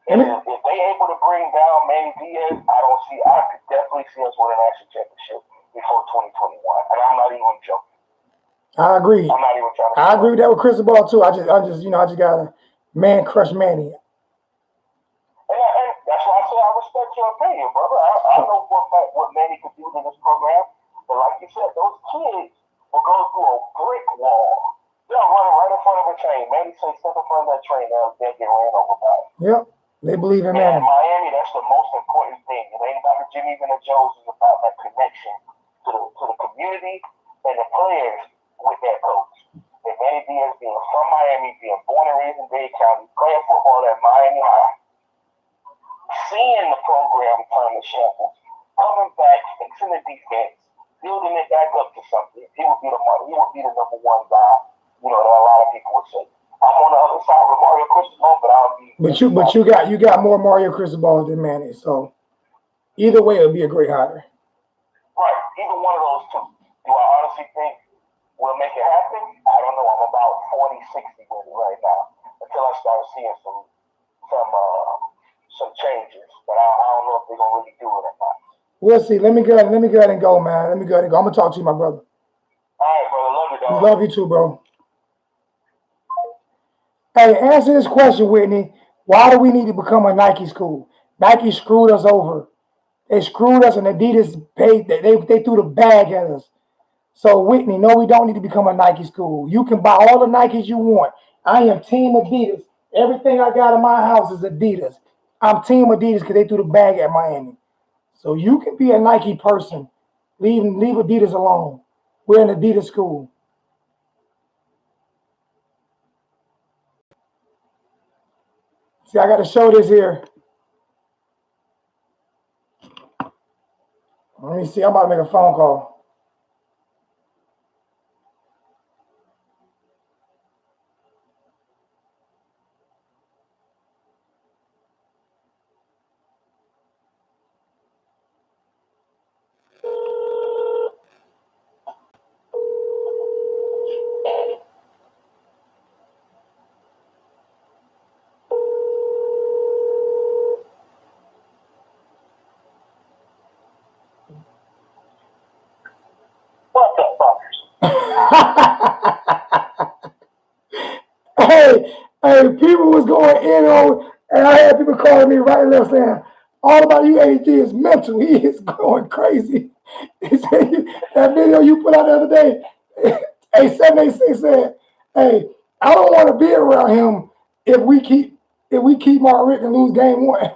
And if they able to bring down Manny Diaz, I could definitely see us winning a national championship before 2021. And I'm not even joking. I agree. I'm not even trying to. I agree with that with Cristobal too. I just gotta man crush Manny. And that's why I say I respect your opinion, brother. I know what Manny could do to this program. But like you said, those kids will go through a brick wall. They're running right in front of a train. Manny says step in front of that train, they'll get ran over by it. Yep. They believe in Manny. In Miami, that's the most important thing. It ain't about the Jimmys and the Joes. It's about that connection to the community and the players with that coach. And Manny Danny Diaz being from Miami, being born and raised in Dade County, playing football at Miami High, seeing the program turn to shambles, coming back, fixing the defense, building it back up to something, he would be the number one guy, that a lot of people would say. I'm on the other side with Mario Cristobal, but I'll be. But you got more Mario Cristobal than Manny, so either way it'll be a great hire. Right, either one of those two. Do I honestly think we'll make it happen? I don't know. I'm about 40-60 with it right now until I start seeing some changes. But I don't know if they're gonna really do it or not. We'll see. Let me go ahead and go, man. Let me go ahead and go. I'm gonna talk to you, my brother. All right, brother. Love you, dog. Love you too, bro. Hey, answer this question, Whitney. Why do we need to become a Nike school? Nike screwed us over. They screwed us, and Adidas paid. They threw the bag at us. So, Whitney, no, we don't need to become a Nike school. You can buy all the Nikes you want. I am Team Adidas. Everything I got in my house is Adidas. I'm Team Adidas because they threw the bag at Miami. So you can be a Nike person. Leave Adidas alone. We're an Adidas school. See, I got to show this here. Let me see. I'm about to make a phone call. What's up, Hey, people was going in on, and I had people calling me right and left saying, all about you 83 is mental. He is going crazy. He said, that video you put out the other day, hey, 786 said, hey, I don't want to be around him if we keep Martin Richt and lose game one.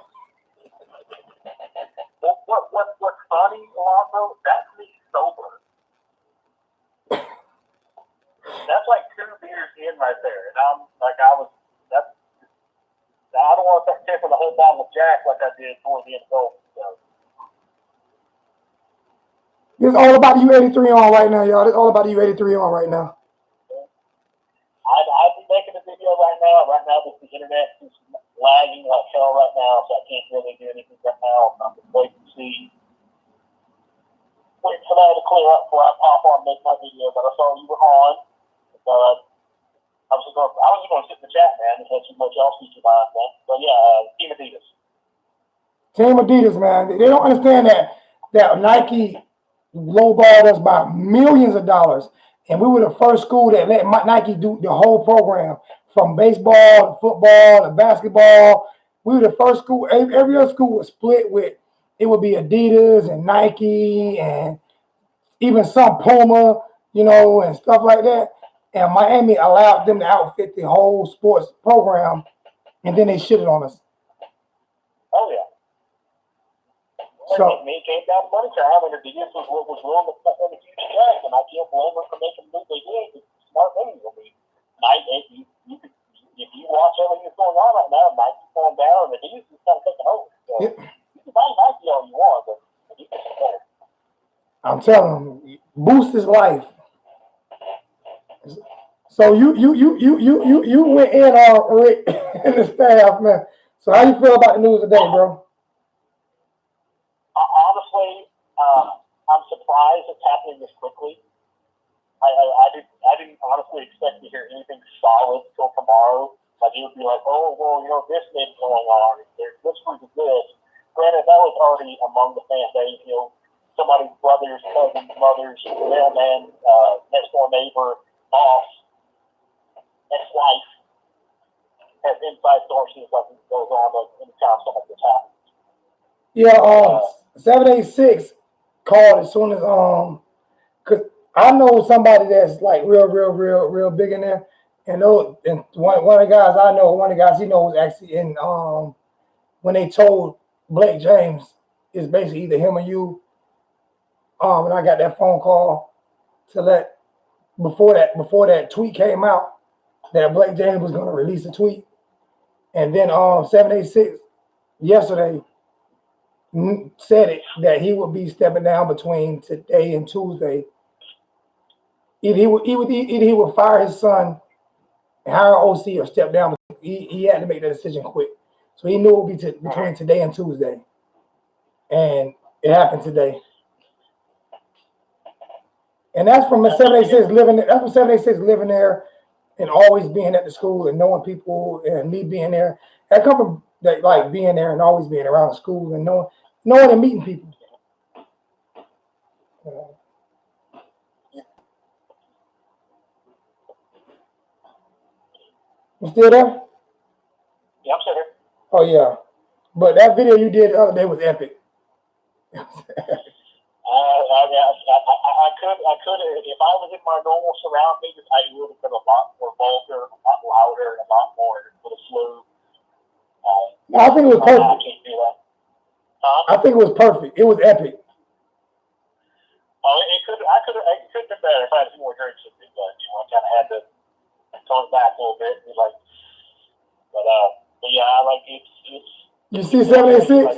What's funny, Alonzo, that's me sober. That's like 2 beers in right there. And I don't want to start tipping the whole bottle of Jack like I did towards the end of golf. So. It's all about you 83 on right now, y'all. It's all about you 83 on right now. I'd be making a video right now. Right now, the internet is lagging like hell right now, so I can't really do anything right now. I'm just waiting to see. Wait for that to clear up before I pop on and make my video. But I saw you were on. So I was just going to sit in the chat, man, and let you much else speak your mind, man. But yeah, Team Adidas. Team Adidas, man. They don't understand that Nike lowballed us by millions of dollars. And we were the first school that let Nike do the whole program, from baseball to football to basketball. We were the first school. Every other school was split with, it would be Adidas and Nike and even some Puma, and stuff like that. And Miami allowed them to outfit the whole sports program, and then they shitted on us. Oh, yeah. So, it came down to money time, and Adidas was willing to cut them a huge check, and I can't blame them for making the move they did. It's smart moves. I mean, if you watch everything that's going on right now, Nike's going down, and Adidas is kind of taking over. So yep. You can buy Nike all you want, but Adidas is better. I'm telling them, boost is life. So you went in on Rick and the staff, man. So how you feel about the news today, bro? Honestly, I'm surprised it's happening this quickly. I didn't honestly expect to hear anything solid till tomorrow. Like it would be like, oh well, this may be going on. There's whispers of this. Granted, that was already among the fan base. Somebody's brothers, cousins, mothers, mailman, next door neighbor, boss, ex-wife has inside sources like it goes on anytime something like this happens. Yeah, 786 called as soon as cause I know somebody that's like real big in there, and one of the guys I know, one of the guys he knows actually in when they told Blake James, it's basically either him or you. And I got that phone call to let before that tweet came out that Blake James was going to release a tweet, and then 786 yesterday said it that he would be stepping down between today and Tuesday. Either he would fire his son and hire an OC or step down. He had to make that decision quick, so he knew it would be between today and Tuesday, and it happened today. And that's from 786 living. That's from 786 living there and always being at the school and knowing people and me being there. That come from that, like being there and always being around the school and knowing and meeting people. You still there? Yeah, I'm still here. Oh yeah, but that video you did the other day was epic. I could if I was in my normal surroundings, I would have been a lot more vulgar, a lot louder, a lot more with a slew. I think it was perfect. I can't do that. I think it was perfect. It was epic. Oh, it could have been better if I had a few more drinks with it, but I kind of had to tone it back a little bit. But yeah, I like it. You see 786?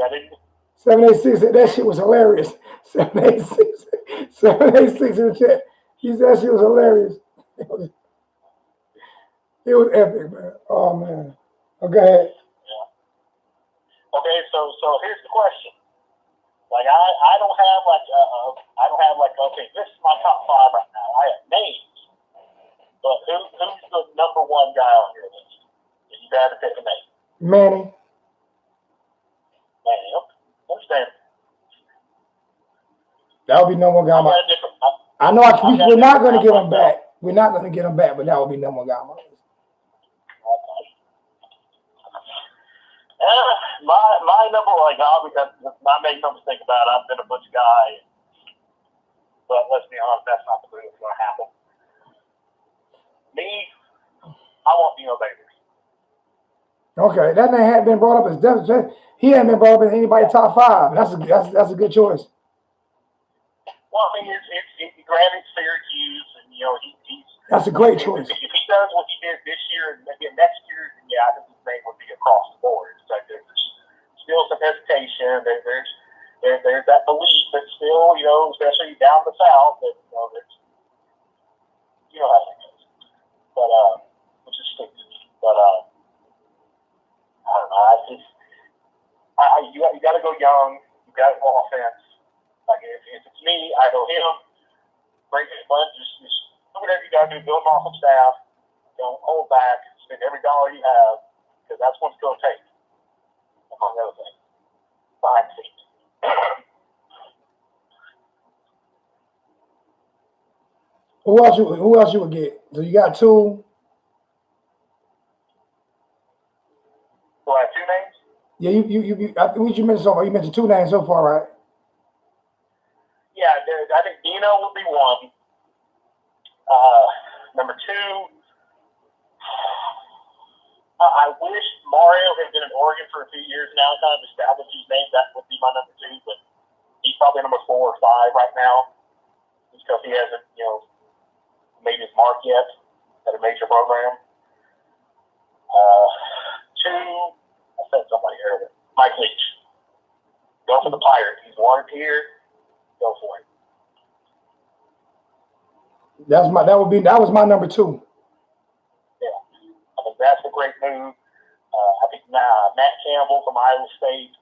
786 said that shit was hilarious. 786 in the chat. He said that shit was hilarious. It was epic, man. Oh man. Okay. Yeah. Okay, so here's the question. Like I don't have like okay, this is my top 5 right now. I have names, but who's the number 1 guy on your list? If you had to pick a name. Manny. Understand. That would be number 1 guy. I know we're not going to get him back. We're not going to get him back, but that would be number 1 guy. Okay. My number 1 guy, because I make no mistake about it, I've been a Butch guy, but let's be honest, that's not the way it's going to happen. Me, I want Dino Baylor. Okay, that name hadn't been brought up as definitely. He hadn't been brought up in anybody's top 5. That's a good choice. Well, I mean, it's granted Syracuse, and he's. That's a great choice. If he does what he did this year and maybe next year, then yeah, I think his name would be across the board. It's like there's still some hesitation. There's that belief that still, especially down the south, that there's how it goes. But which is stupid. But I don't know. You got to go young. You got to go offense. Like if it's me, I go him. Break it, but just do whatever you got to do. Build an awesome staff. Don't hold back. Spend every dollar you have because that's what it's going to take. Among other things, behind the scenes. Who else you would get? So you got 2. So I have 2 names. Yeah, you. I think you mentioned so far. You mentioned 2 names so far, right? Yeah, I think Dino would be 1. Number 2, I wish Mario had been in Oregon for a few years now, kind of established his name. That would be my number 2, but he's probably number 4 or 5 right now, just because he hasn't, made his mark yet at a major program. 2, I said somebody earlier, Mike Leach. Go for the Pirates. He's wanted here. Go for it. That was my number 2. Yeah, I think that's a great move. I think Matt Campbell from Iowa State,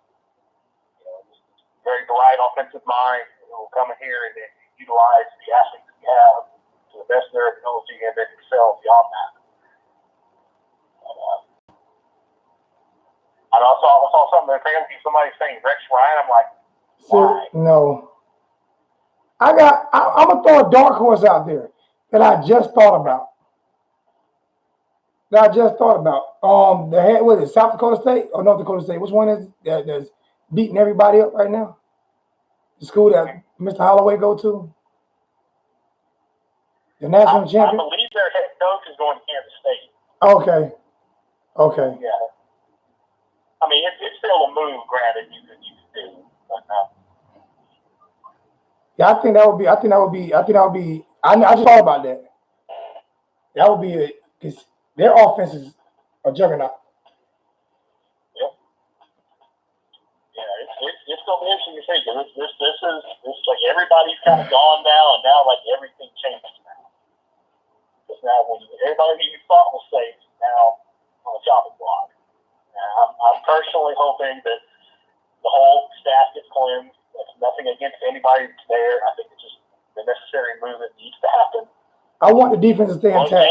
very bright offensive mind, will come in here and then utilize the athletes we have to the best of their ability and then excel beyond that. And I saw something in fantasy, somebody saying Rex Ryan. I'm like, why? No. I'm gonna throw a dark horse out there that I just thought about. The head, what is it, South Dakota State or North Dakota State? Which one is that's beating everybody up right now? The school that Mr. Holloway go to? The national champion? I believe their head coach is going to Kansas State. Okay. Yeah. I mean, it's still a move, granted, you can do. But yeah, I just thought about that. That would be it. Because their offense is a juggernaut. Yeah, it's gonna be interesting to see because this is like everybody's kind of gone now, and now like everything changes now. Because now when everybody you thought was safe now on the chopping block. I'm personally hoping that the whole staff gets cleansed. That's nothing against anybody that's there. I think it's just the necessary move that needs to happen. I want the defense to stay intact.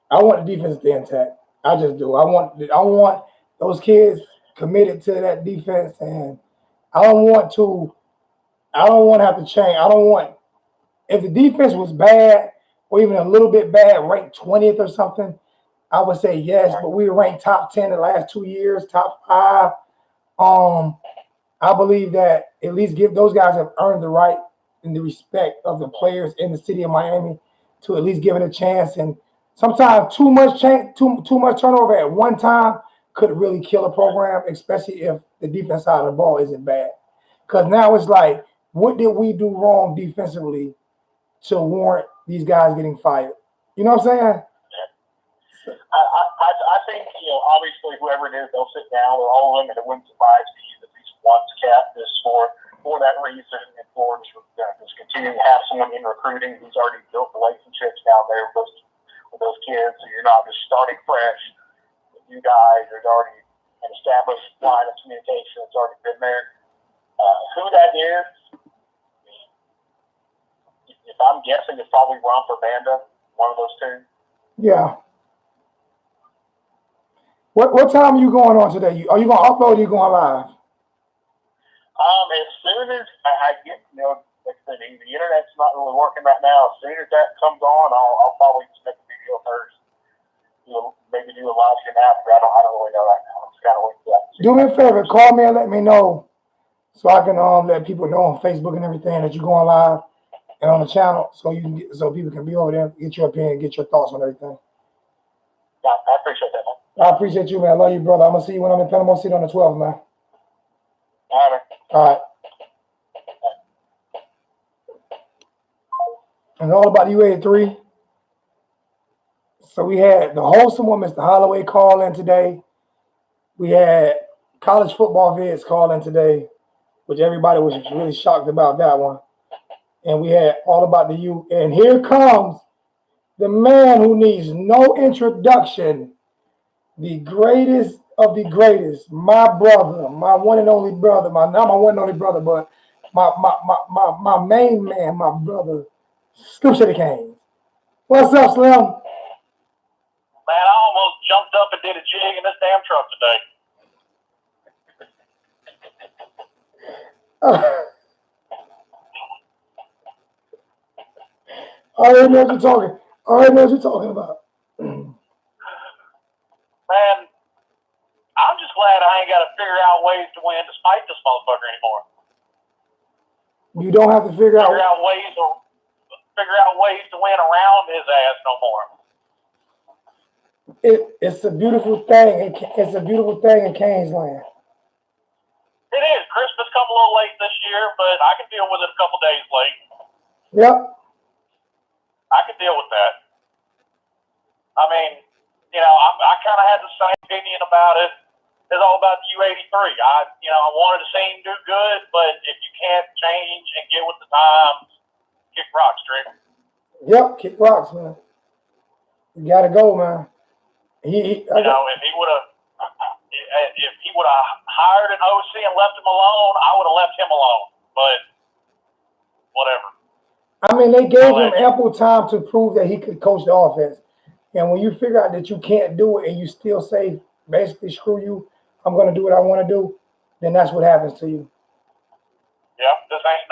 I want the defense to stay intact. I just do. I want those kids committed to that defense, and I don't want to have to change. I don't want, if the defense was bad or even a little bit bad, ranked 20th or something, I would say yes, but we were ranked top 10 the last 2 years, top 5. I believe that at least those guys have earned the right and the respect of the players in the city of Miami to at least give it a chance. And sometimes too much turnover at one time could really kill a program, especially if the defense side of the ball isn't bad. Because now it's like, what did we do wrong defensively to warrant these guys getting fired? You know what I'm saying? I think, obviously whoever it is, they'll sit down with all of them, and it wouldn't surprise me if at least one's kept this for that reason, and for just continuing to have someone in recruiting who's already built relationships down there with those kids, so you're not just starting fresh with you guys. There's already an established line of communication that's already been there. Who that is, if I'm guessing, it's probably Ron for Banda, one of those two. Yeah. What time are you going on today? Are you going to upload or are you going live? As soon as I get, like I said, the internet's not really working right now. As soon as that comes on, I'll probably just make a video first. Maybe do a live stream after. I don't really know right now. I'm just kind of waiting for that. Do me a favor, call me and let me know so I can let people know on Facebook and everything that you're going live and on the channel, so people can be over there, get your opinion, get your thoughts on everything. Yeah, I appreciate that, man. I appreciate you, man. I love you, brother. I'm gonna see you when I'm in Panama City on the 12th, man. All right. All right. And all about UA3. So we had the wholesome one, Mr. Holloway, call in today. We had college football vids call in today, which everybody was really shocked about that one. And we had all about the U. And here comes the man who needs no introduction, the greatest of the greatest, my brother, my one and only brother, not my one and only brother, but my main man, my brother, Slim Shady Canes. What's up, Slim? Man, I almost jumped up and did a jig in this damn truck today. I already know what you're talking about. Man, I'm just glad I ain't got to figure out ways to win despite this motherfucker anymore. You don't have to figure out ways to win around his ass no more. It's a beautiful thing. It's a beautiful thing in Canes land. It is. Christmas come a little late this year, but I can deal with it a couple days late. Yep. I can deal with that. I mean, I kind of had the same opinion about it. It's all about the U83. I wanted to see him do good, but if you can't change and get with the times, kick rocks, Rick. Yep, kick rocks, man. You gotta go, man. If he would have hired an OC and left him alone, I would have left him alone. But whatever. I mean, they gave him ample time to prove that he could coach the offense. And when you figure out that you can't do it and you still say, basically, screw you, I'm going to do what I want to do, then that's what happens to you. Yeah, this ain't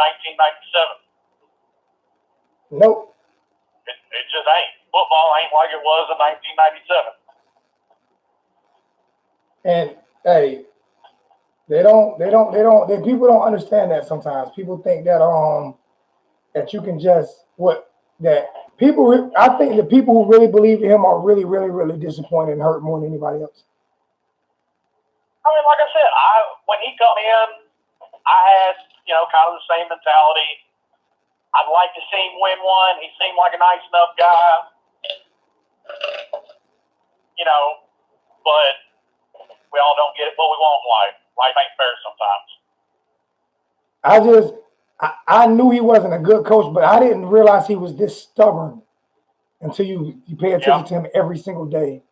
1997. Nope. It just ain't. Football ain't like it was in 1997. And hey, people don't understand that sometimes. People think that that you can just I think the people who really believe in him are really, really, really disappointed and hurt more than anybody else. I mean, like I said, when he come in, I had, kind of the same mentality. I'd like to see him win one. He seemed like a nice enough guy. but we all don't get what we want in life. Life ain't fair sometimes. I knew he wasn't a good coach, but I didn't realize he was this stubborn until you pay attention to him every single day.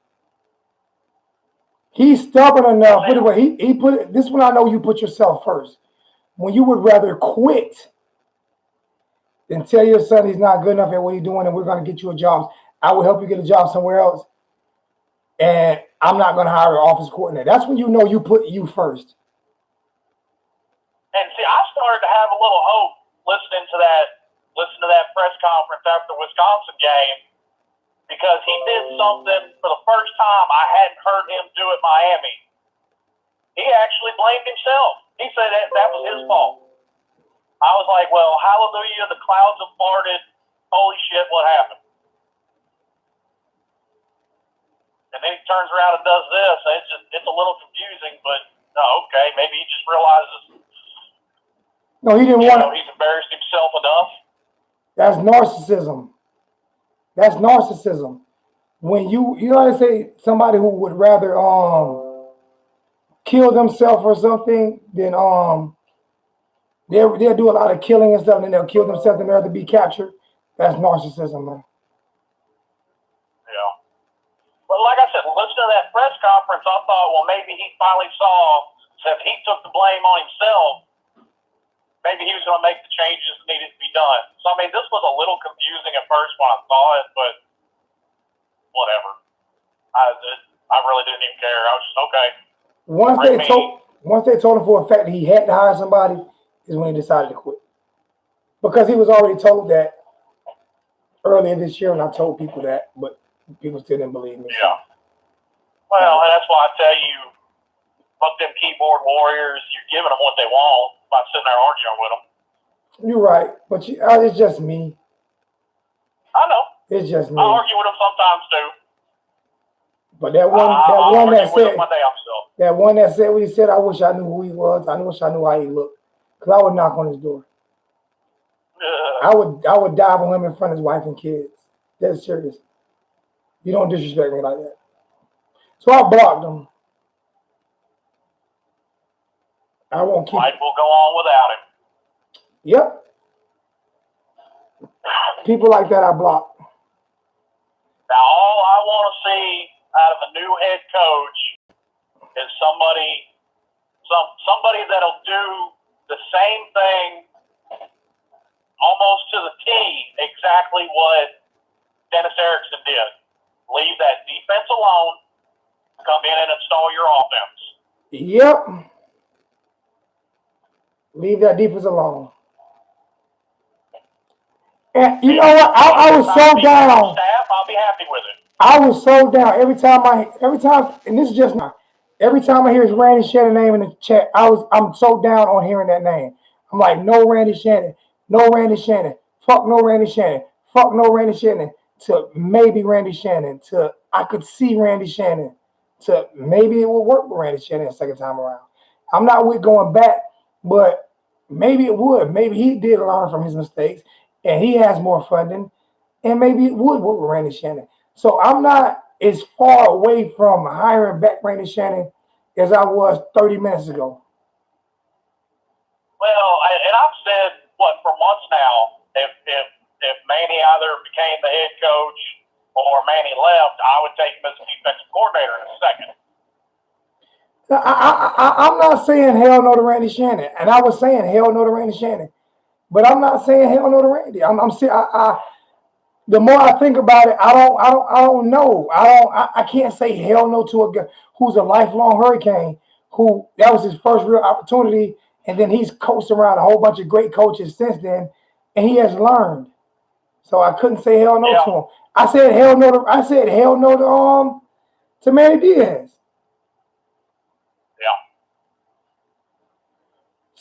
He's stubborn enough. Put it away. He put it. This one I know you put yourself first. When you would rather quit than tell your son he's not good enough at what he's doing and we're going to get you a job. I will help you get a job somewhere else. And I'm not going to hire an office coordinator. That's when you know you put you first. And see, I started to have a little hope listening to that press conference after the Wisconsin game, because he did something for the first time I hadn't heard him do at Miami. He actually blamed himself. He said that was his fault. I was like, well, hallelujah, the clouds have parted. Holy shit, what happened? And then he turns around and does this. It's a little confusing, but okay, maybe he just realizes. No, he didn't want. He's embarrassed himself enough. That's narcissism. That's narcissism. When you know how to say somebody who would rather kill themselves or something than they'll do a lot of killing and stuff, and then they'll kill themselves in order to be captured. That's narcissism, man. Yeah. But like I said, listening to that press conference, I thought, well, maybe he finally saw that if he took the blame on himself, maybe he was going to make the changes that needed to be done. So, I mean, this was a little confusing at first when I saw it, but whatever. I really didn't even care. I was just, okay. Once they told him for a fact that he had to hire somebody is when he decided to quit. Because he was already told that earlier this year, and I told people that, but people still didn't believe me. Yeah. Well, and that's why I tell you, fuck them keyboard warriors. You're giving them what they want by sitting there arguing with them. You're right, but it's just me. I know. It's just me. I argue with them sometimes too. But that one that said what he said, I wish I knew who he was. I wish I knew how he looked. Because I would knock on his door. I would dive on him in front of his wife and kids. That's serious. You don't disrespect me like that. So I blocked him. I won't keep. Life will go on without him. Yep. People like that I block. Now all I want to see out of a new head coach is somebody that'll do the same thing almost to the T, exactly what Dennis Erickson did. Leave that defense alone, come in and install your offense. Yep. Leave that defense alone. And you know what? I was so down. Staff, I'll be happy with it. I was so down every time, and this is just not. Every time I hear his Randy Shannon name in the chat, I'm so down on hearing that name. I'm like, no Randy Shannon, no Randy Shannon, fuck no Randy Shannon, fuck no Randy Shannon, to maybe Randy Shannon, to I could see Randy Shannon, to maybe it will work with Randy Shannon the second time around. I'm not with going back, but maybe it would. Maybe he did learn from his mistakes, and he has more funding, and maybe it would work with Randy Shannon. So I'm not as far away from hiring back Randy Shannon as I was 30 minutes ago. Well, and I've said, for months now, if Manny either became the head coach or Manny left, I would take him as a defensive coordinator in a second. I'm not saying hell no to Randy Shannon, and I was saying hell no to Randy Shannon, but I'm not saying hell no to Randy. I'm saying the more I think about it, I don't know. I can't say hell no to a guy who's a lifelong Hurricane, who that was his first real opportunity, and then he's coached around a whole bunch of great coaches since then, and he has learned. So I couldn't say hell no to him. I said hell no to Manny Diaz. Yeah.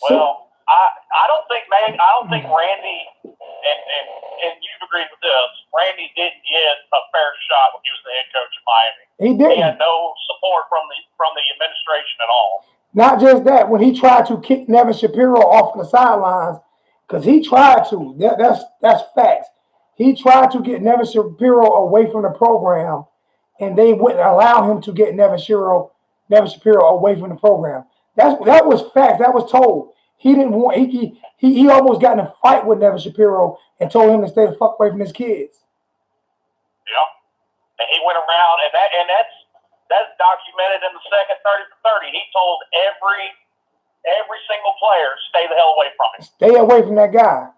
Well, I don't think Randy, and you've agreed with this, Randy didn't get a fair shot when he was the head coach of Miami. He didn't. He had no support from the administration at all. Not just that, when he tried to kick Nevin Shapiro off the sidelines, because he tried to. That's facts. He tried to get Nevin Shapiro away from the program, and they wouldn't allow him to get Nevin Shapiro away from the program. That was facts. That was told. He didn't want. He almost got in a fight with Nevin Shapiro and told him to stay the fuck away from his kids. Yeah, and he went around, and that's documented in the second 30 for 30. He told every single player, stay the hell away from him. Stay away from that guy.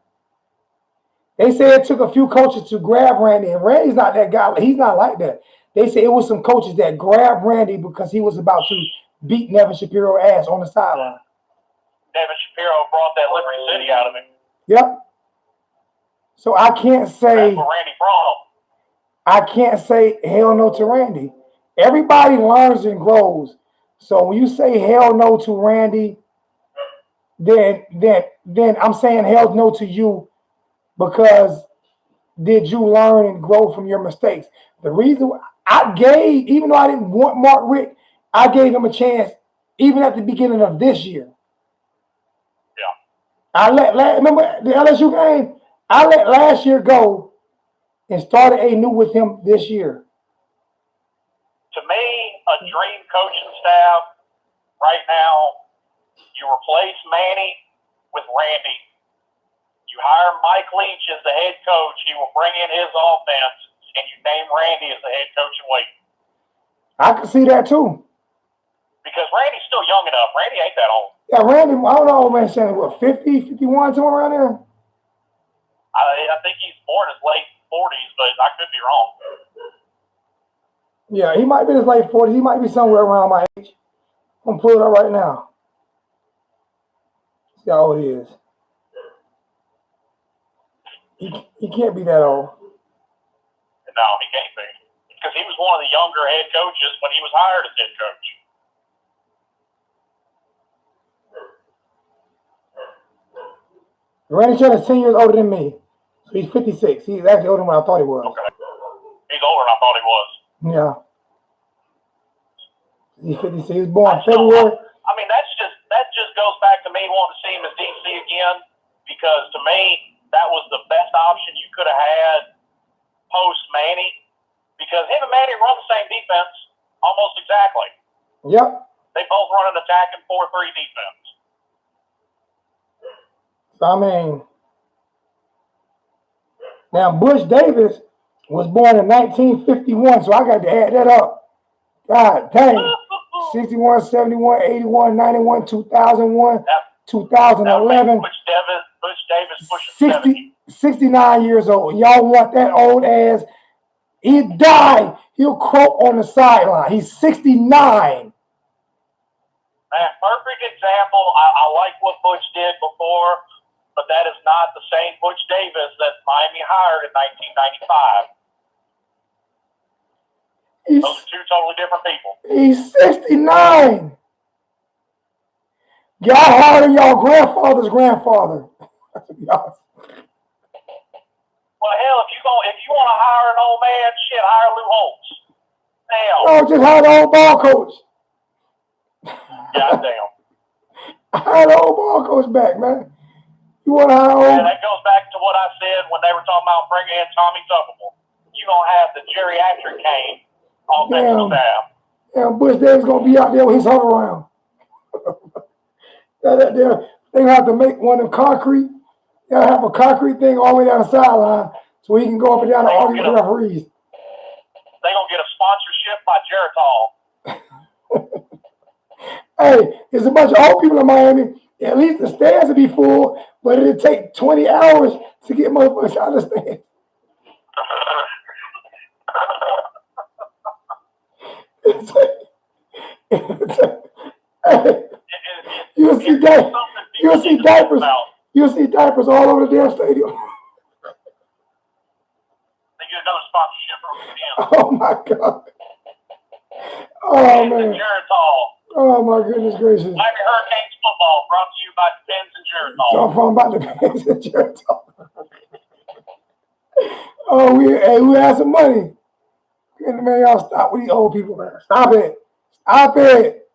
They say it took a few coaches to grab Randy, and Randy's not that guy. He's not like that. They say it was some coaches that grabbed Randy because he was about to beat Nevin Shapiro ass on the sideline. Nevin Shapiro brought that Liberty City out of him. Yep. So I can't say. That's what Randy brought him. I can't say hell no to Randy. Everybody learns and grows. So when you say hell no to Randy, then I'm saying hell no to you, because did you learn and grow from your mistakes? The reason I gave, even though I didn't want Mark Richt, I gave him a chance even at the beginning of this year. Yeah. Remember the LSU game? I let last year go and started anew with him this year. To me, a dream coaching staff right now, you replace Manny with Randy. You hire Mike Leach as the head coach. He will bring in his offense, and you name Randy as the head coach in waiting. I can see that too. Because Randy's still young enough. Randy ain't that old. Yeah, Randy, I don't know, man, saying what, 50, 51, somewhere around there? I think he's born in his late 40s, but I could be wrong. Yeah, he might be in his late 40s. He might be somewhere around my age. I'm going to pull it up right now. See how old he is. He can't be that old. No, he can't be. Because he was one of the younger head coaches when he was hired as head coach. Randy Shannon is 10 years older than me. So he's 56. He's actually older than what I thought he was. Okay. He's older than I thought he was. Yeah. He's 56. He was born February. I mean, that just goes back to me wanting to see him as DC again, because to me, that was the best option you could have had post Manny, because him and Manny run the same defense almost exactly. Yep. They both run an attacking 4-3 defense. So, I mean, now Butch Davis was born in 1951, so I got to add that up. God dang. 61, 71, 81, 91, 2001, 2011. Butch Davis pushing 69 years old. Y'all want that old ass? He'll die. He'll croak on the sideline. He's 69. Man, perfect example. I like what Butch did before, but that is not the same Butch Davis that Miami hired in 1995. Those are two totally different people. He's 69. Y'all harder than y'all grandfather's grandfather. Well, hell, if you want to hire an old man, shit, hire Lou Holtz. Hell. No, just hire the old ball coach. Goddamn. Hire the old ball coach back, man. You want to hire old? Yeah, that goes back to what I said when they were talking about bringing in Tommy Tuckable. You're going to have the geriatric cane offensive staff. Yeah, Butch Davis going to be out there with his hover around. They're going to have to make one of concrete. They'll have a concrete thing all the way down the sideline so he can go up and down and argue with the referees. They're going to get a sponsorship by Geritol. Hey, there's a bunch of old people in Miami. At least the stands will be full, but it'll take 20 hours to get motherfuckers out of the stands. You'll see diapers. You'll see diapers all over the damn stadium. They get another sponsorship from him. Oh my God. Oh man. Geritol. Oh my goodness gracious. Miami Hurricanes football brought to you by Depends and Geritol. Talking about Depends and Geritol. Oh, we had some money. Man, y'all stop with these old people, man. Stop it. Stop it.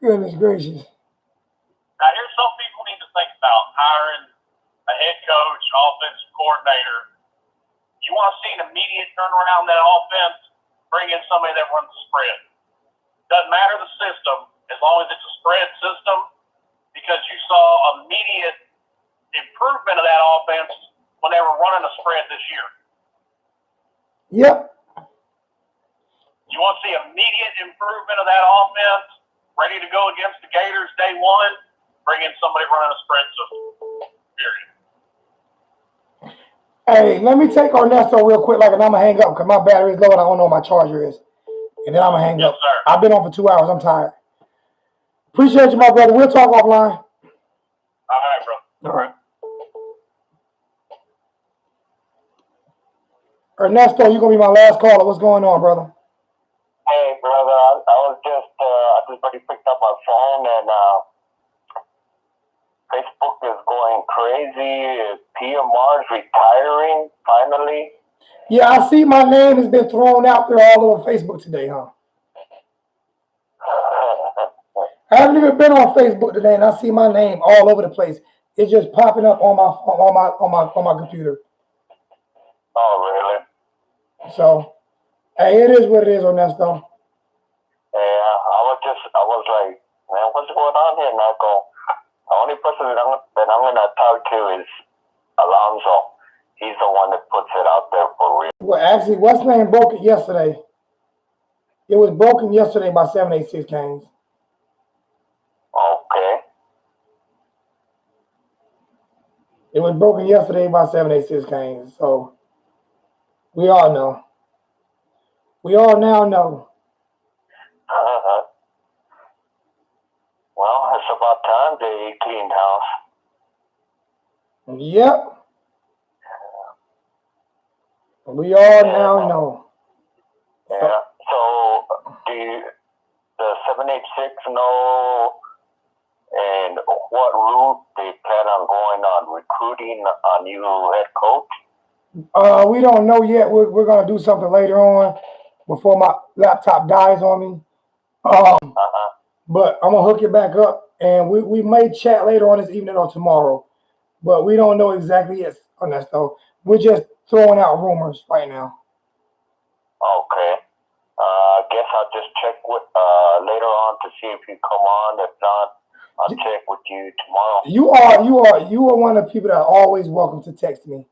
Goodness gracious. Now, here's something people need to think about hiring a head coach, offensive coordinator. You want to see an immediate turnaround in that offense? bring in somebody that runs the spread. Doesn't matter the system, as long as it's a spread system, because you saw immediate improvement of that offense when they were running a spread this year. Yep. You want to see immediate improvement of that offense, ready to go against the Gators day one, bring in somebody running a spread system. Period. Hey, let me take Ernesto real quick, and I'm going to hang up because my battery is low and I don't know what my charger is. And then I'm going to hang up. Sir. I've been on for 2 hours. I'm tired. Appreciate you, my brother. We'll talk offline. All right, bro. All right. Ernesto, you're going to be my last caller. What's going on, brother? Hey, brother, I just already picked up my phone and Facebook is going crazy. PMR's retiring finally. Yeah, I see my name has been thrown out there all over Facebook today, huh? I haven't even been on Facebook today, and I see my name all over the place. It's just popping up on my computer. Oh, really? So, hey, it is what it is, Ernesto. Yeah, I was like, man, what's going on here, Narco? The only person that I'm gonna talk to is Alonzo. He's the one that puts it out there for real. Well, actually, what's name broke it yesterday? It was broken yesterday by 786 Canes. Okay. It was broken yesterday by 786 Canes. So, we all know. We all now know. Well, it's about time they cleaned house. Yep. We all now know. Yeah. So, the 786 know and what route they plan on going on recruiting a new head coach? We don't know yet. We're gonna do something later on before my laptop dies on me. But I'm gonna hook it back up, and we may chat later on this evening or tomorrow. But we don't know exactly yet, Ernesto. We're just throwing out rumors right now. Okay. I guess I'll just check with later on to see if you come on. If not, I'll check with you tomorrow. You are one of the people that are always welcome to text me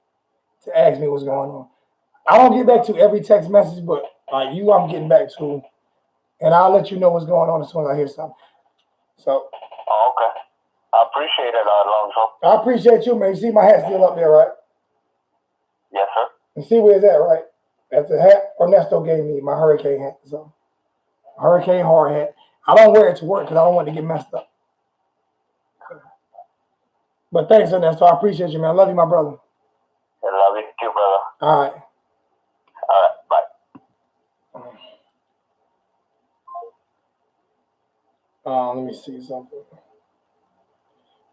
to ask me what's going on. I don't get back to every text message, but you, I'm getting back to, and I'll let you know what's going on as soon as I hear something. So. Okay. I appreciate it, Alonzo. I appreciate you, man. You see my hat still up there, right? Yes, sir. You see where it's at, right? That's the hat Ernesto gave me, my hurricane hat. So, hurricane hard hat. I don't wear it to work because I don't want it to get messed up. But thanks, Ernesto. I appreciate you, man. I love you, my brother. I love you too, brother. All right. All right, bye. Let me see something.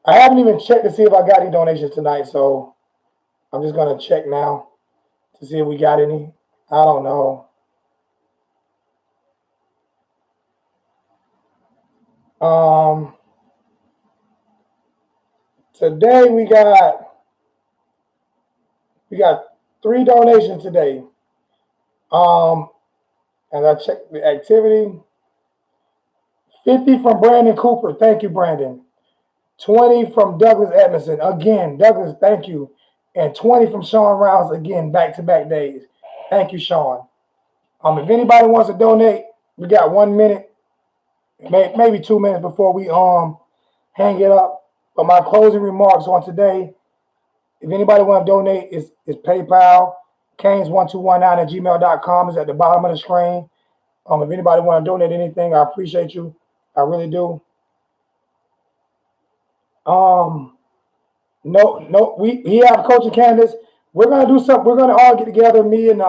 I haven't even checked to see if I got any donations tonight, so I'm just going to check now to see if we got any. I don't know. Today we got 3 donations today. And I checked the activity. 50 from Brandon Cooper. Thank you, Brandon. 20 from Douglas Edmondson. Again, Douglas, thank you. And 20 from Sean Rouse. Again, back-to-back days. Thank you, Sean. If anybody wants to donate, we got 1 minute, maybe 2 minutes before we hang it up. But my closing remarks on today, if anybody want to donate, it's PayPal. Canes1219@gmail.com is at the bottom of the screen. If anybody want to donate anything, I appreciate you. I really do. No, we have coaching candidates. We're gonna do something. We're gonna all get together. Me and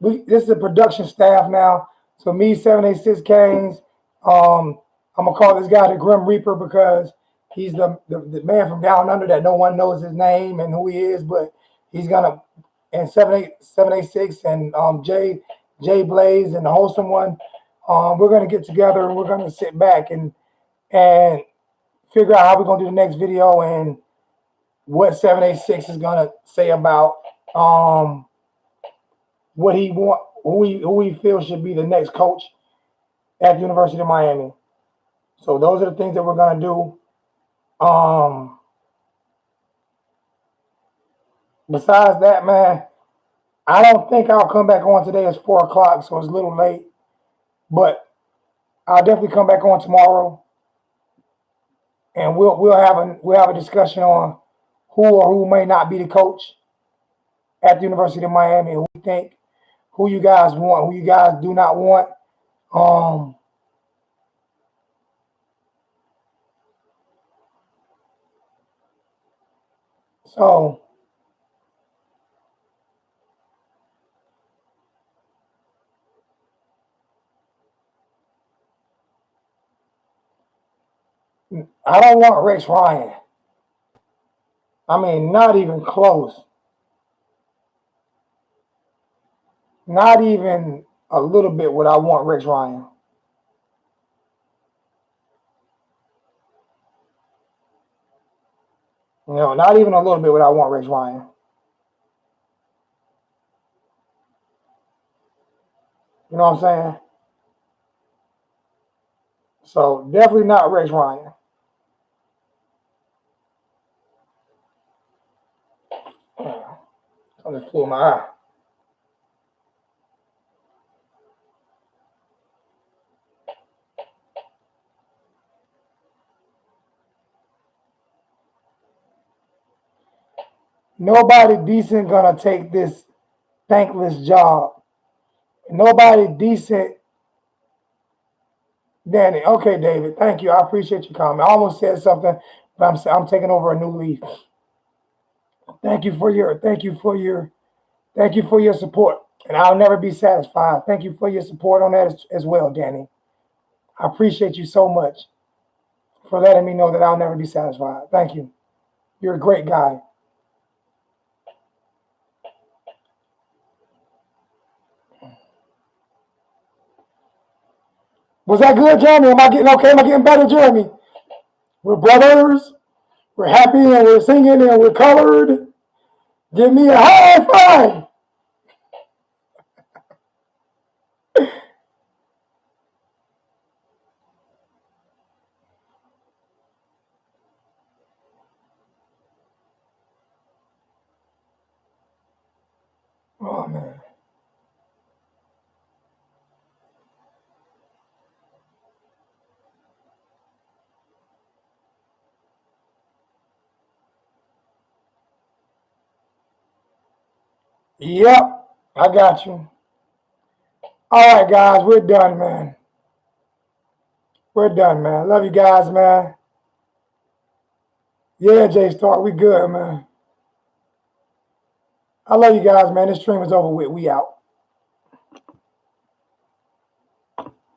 this is the production staff now. So me, 786 Canes. I'm gonna call this guy the Grim Reaper because he's the man from down under that no one knows his name and who he is, but he's gonna, and 786 and Jay Blaze and the wholesome one. We're gonna get together and we're gonna sit back and figure out how we're gonna do the next video and what 786 is gonna say about what he want, who we feel should be the next coach at the University of Miami. So those are the things that we're gonna do. Besides that, man, I don't think I'll come back on today. It's 4 o'clock, so it's a little late. But I'll definitely come back on tomorrow, and we'll have a discussion on who or who may not be the coach at the University of Miami. Who you think, who you guys want, who you guys do not want. So I don't want Rex Ryan. I mean, not even close. Not even a little bit what I want Rex Ryan. You know, not even a little bit what I want Rex Ryan. You know what I'm saying? So definitely not Rex Ryan. I just flew my eye. Nobody decent gonna take this thankless job. Nobody decent. Danny, okay, David, thank you. I appreciate your comment. I almost said something, but I'm taking over a new leaf. Thank you for your support, and I'll never be satisfied. Thank you for your support on that as well, Danny. I appreciate you so much for letting me know that I'll never be satisfied. Thank you. You're a great guy. Was that good, Jeremy? Am I getting okay? Am I getting better, Jeremy? We're brothers. We're happy and we're singing and we're colored. Give me a high five. Oh, man. Yep, I got you. All right, guys, we're done, man. We're done, man. Love you guys, man. Yeah, Jay Stark, we good, man. I love you guys, man. This stream is over with. We out.